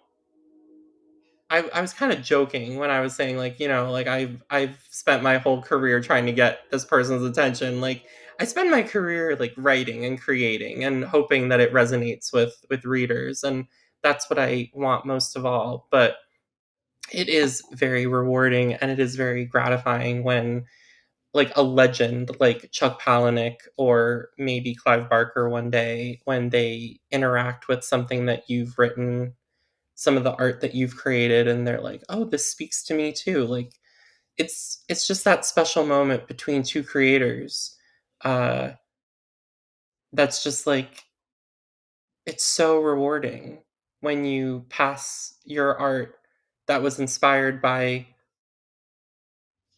I was kind of joking when I was saying like, like I've spent my whole career trying to get this person's attention. Like I spend my career like writing and creating and hoping that it resonates with readers, and that's what I want most of all. But it is very rewarding and it is very gratifying when like a legend like Chuck Palahniuk or maybe Clive Barker one day when they interact with something that you've written, some of the art that you've created, and they're like, "Oh, this speaks to me too." Like it's just that special moment between two creators. Uh that's just like it's so rewarding when you pass your art that was inspired by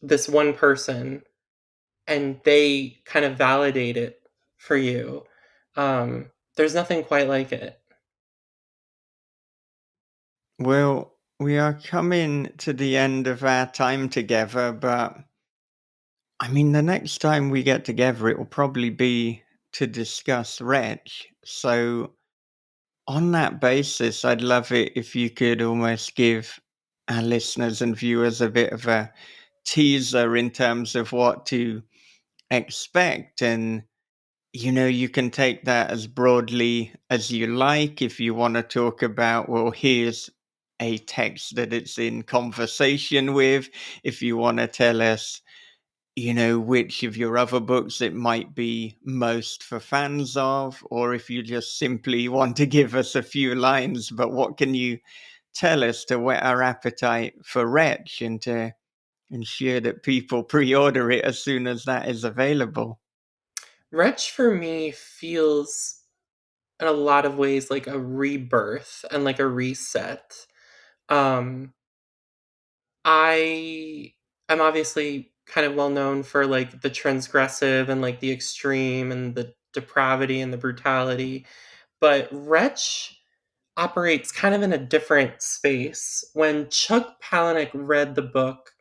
this one person and they kind of validate it for you. There's nothing quite like it. Well, we are coming to the end of our time together, but I mean, the next time we get together, it will probably be to discuss Wretch. So, on that basis, I'd love it if you could almost give our listeners and viewers a bit of a teaser in terms of what to expect. And, you can take that as broadly as you like. If you want to talk about, well, here's a text that it's in conversation with. If you want to tell us, which of your other books it might be most for fans of, or if you just simply want to give us a few lines, but what can you tell us to whet our appetite for Wretch and to ensure that people pre-order it as soon as that is available? Wretch for me feels in a lot of ways like a rebirth and like a reset. Um, I am obviously kind of well known for like the transgressive and like the extreme and the depravity and the brutality, but Wretch operates kind of in a different space. When Chuck Palahniuk read the book,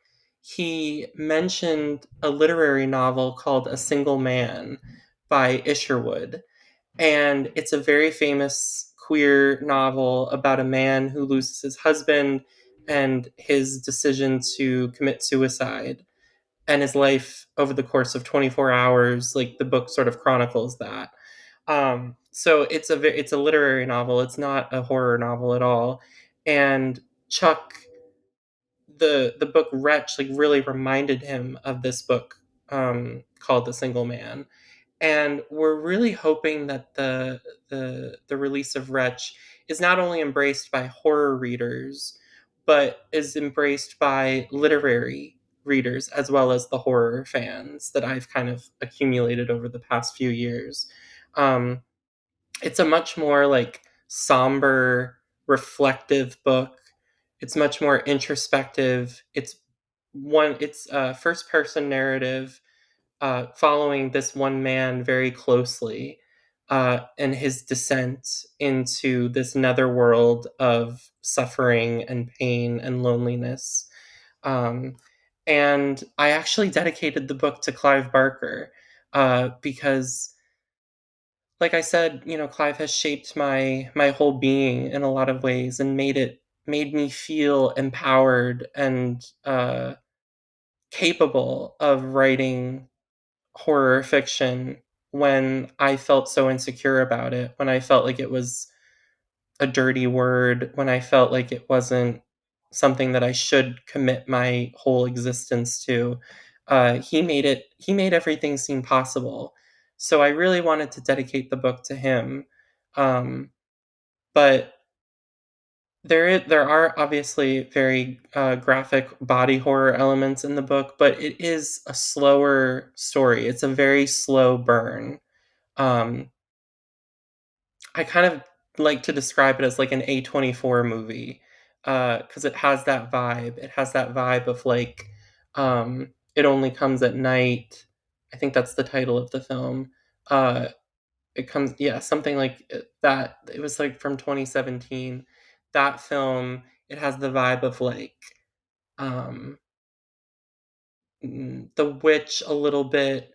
he mentioned a literary novel called A Single Man by Isherwood, and it's a very famous queer novel about a man who loses his husband and his decision to commit suicide and his life over the course of 24 hours. Like the book sort of chronicles that. So it's a literary novel, it's not a horror novel at all. And Chuck, the book Wretch, like really reminded him of this book, called The Single Man. And we're really hoping that the release of Wretch is not only embraced by horror readers, but is embraced by literary readers as well as the horror fans that I've kind of accumulated over the past few years. Um, it's a much more like somber, reflective book. It's much more introspective. It's a first person narrative, following this one man very closely, and his descent into this netherworld of suffering and pain and loneliness. Um, and I actually dedicated the book to Clive Barker, because, like I said, Clive has shaped my whole being in a lot of ways and made me feel empowered and capable of writing horror fiction when I felt so insecure about it, when I felt like it was a dirty word, when I felt like it wasn't something that I should commit my whole existence to. He made everything seem possible. So I really wanted to dedicate the book to him. Um, but there are obviously very graphic body horror elements in the book, but it is a slower story. It's a very slow burn. Um, I kind of like to describe it as like an A24 movie, because it has that vibe. It has that vibe of like, It Only Comes at Night. I think that's the title of the film. Uh, it comes, yeah, something like that. It was like from 2017. That film, it has the vibe of like, um, The Witch a little bit.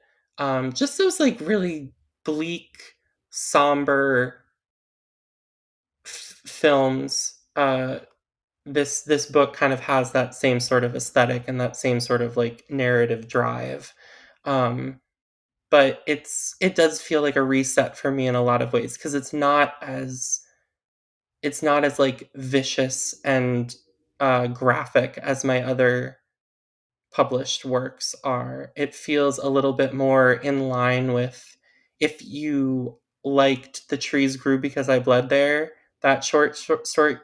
Just those like really bleak, somber films. This book kind of has that same sort of aesthetic and that same sort of like narrative drive. Um, but it does feel like a reset for me in a lot of ways because it's not as like vicious and graphic as my other published works are. It feels a little bit more in line with, if you liked The Trees Grew Because I Bled There, that short story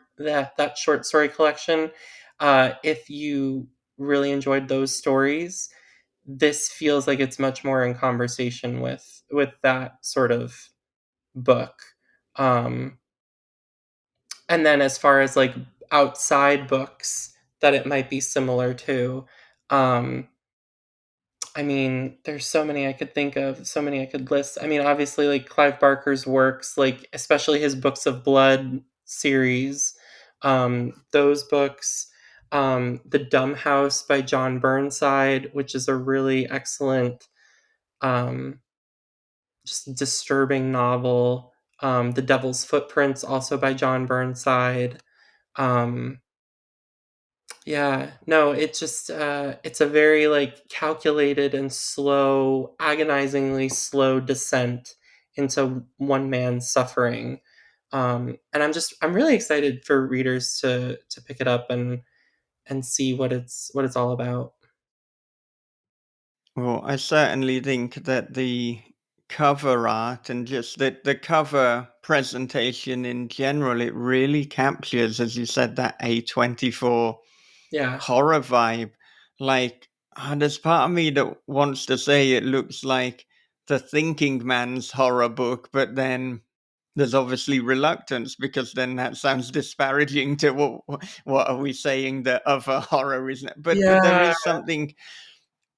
collection. If you really enjoyed those stories, this feels like it's much more in conversation with that sort of book. Um, and then as far as like outside books that it might be similar to, um, I mean, there's so many I could think of, so many I could list. I mean, obviously, like Clive Barker's works, like especially his Books of Blood series, those books, The Dumb House by John Burnside, which is a really excellent, um, just disturbing novel. The Devil's Footprints, also by John Burnside. Um, Yeah, no, it's a very, like, calculated and slow, agonizingly slow descent into one man's suffering, and I'm really excited for readers to pick it up and see what it's all about. Well, I certainly think that the cover art and just the cover presentation in general, it really captures, as you said, that A24 Yeah. horror vibe. Like, there's part of me that wants to say it looks like the thinking man's horror book, but then there's obviously reluctance because then that sounds disparaging to what are we saying that other horror isn't. But there Yeah, is something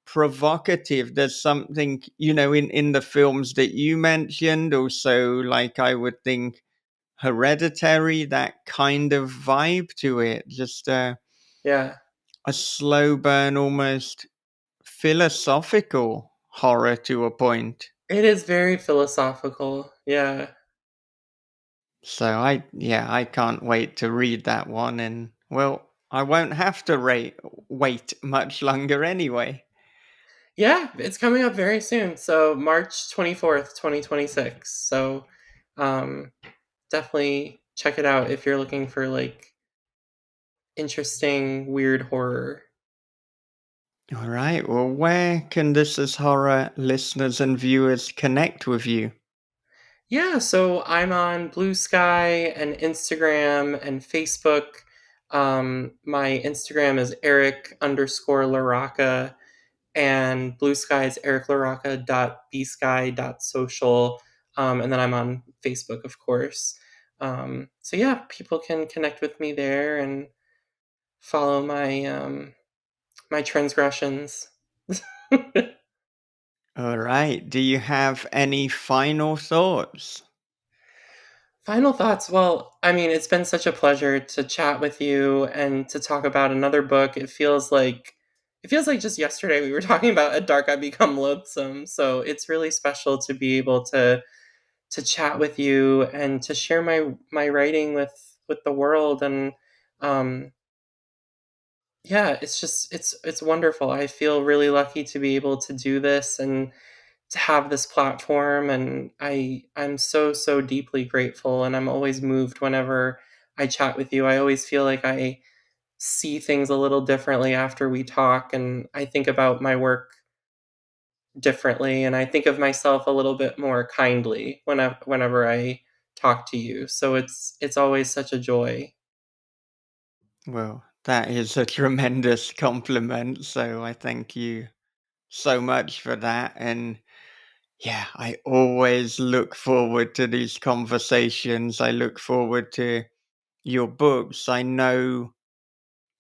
provocative. There's something, in the films that you mentioned, also, like, I would think Hereditary, that kind of vibe to it. Just yeah. a slow burn, almost philosophical horror to a point. It is very philosophical, yeah. So I can't wait to read that one, and well, I won't have to wait much longer anyway. Yeah, it's coming up very soon, so March 24th, 2026, so, um, definitely check it out if you're looking for, like, interesting, weird horror. All right. Well, where can This Is Horror listeners and viewers connect with you? Yeah, so I'm on Blue Sky and Instagram and Facebook. My Instagram is Eric underscore LaRocca, and Blue Sky is ericlarocca.bsky.social. And then I'm on Facebook, of course. So yeah, people can connect with me there and follow my transgressions. All right. Do you have any final thoughts? Final thoughts. Well, I mean, it's been such a pleasure to chat with you and to talk about another book. It feels like just yesterday we were talking about A Dark I Become Loathsome. So it's really special to be able to chat with you and to share my writing with the world. And um yeah, it's wonderful. I feel really lucky to be able to do this and to have this platform, and I'm so deeply grateful, and I'm always moved whenever I chat with you. I always feel like I see things a little differently after we talk, and I think about my work differently, and I think of myself a little bit more kindly whenever I talk to you. So it's always such a joy. Well, that is a tremendous compliment. So I thank you so much for that. And yeah, I always look forward to these conversations. I look forward to your books. I know,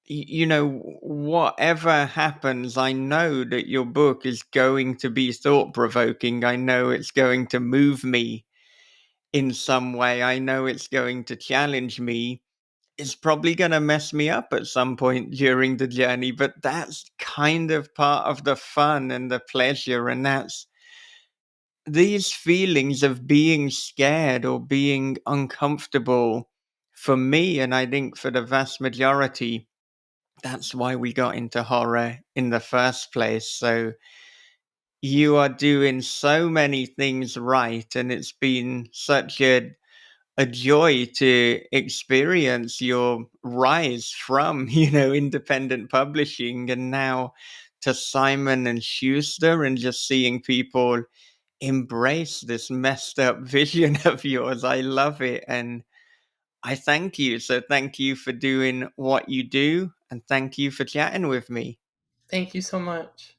whatever happens, I know that your book is going to be thought provoking. I know it's going to move me in some way. I know it's going to challenge me. It's probably going to mess me up at some point during the journey, but that's kind of part of the fun and the pleasure. And that's these feelings of being scared or being uncomfortable for me, and I think for the vast majority, that's why we got into horror in the first place. So you are doing so many things right, and it's been such a joy to experience your rise from, independent publishing and now to Simon and Schuster, and just seeing people embrace this messed up vision of yours. I love it. And I thank you. So thank you for doing what you do. And thank you for chatting with me. Thank you so much.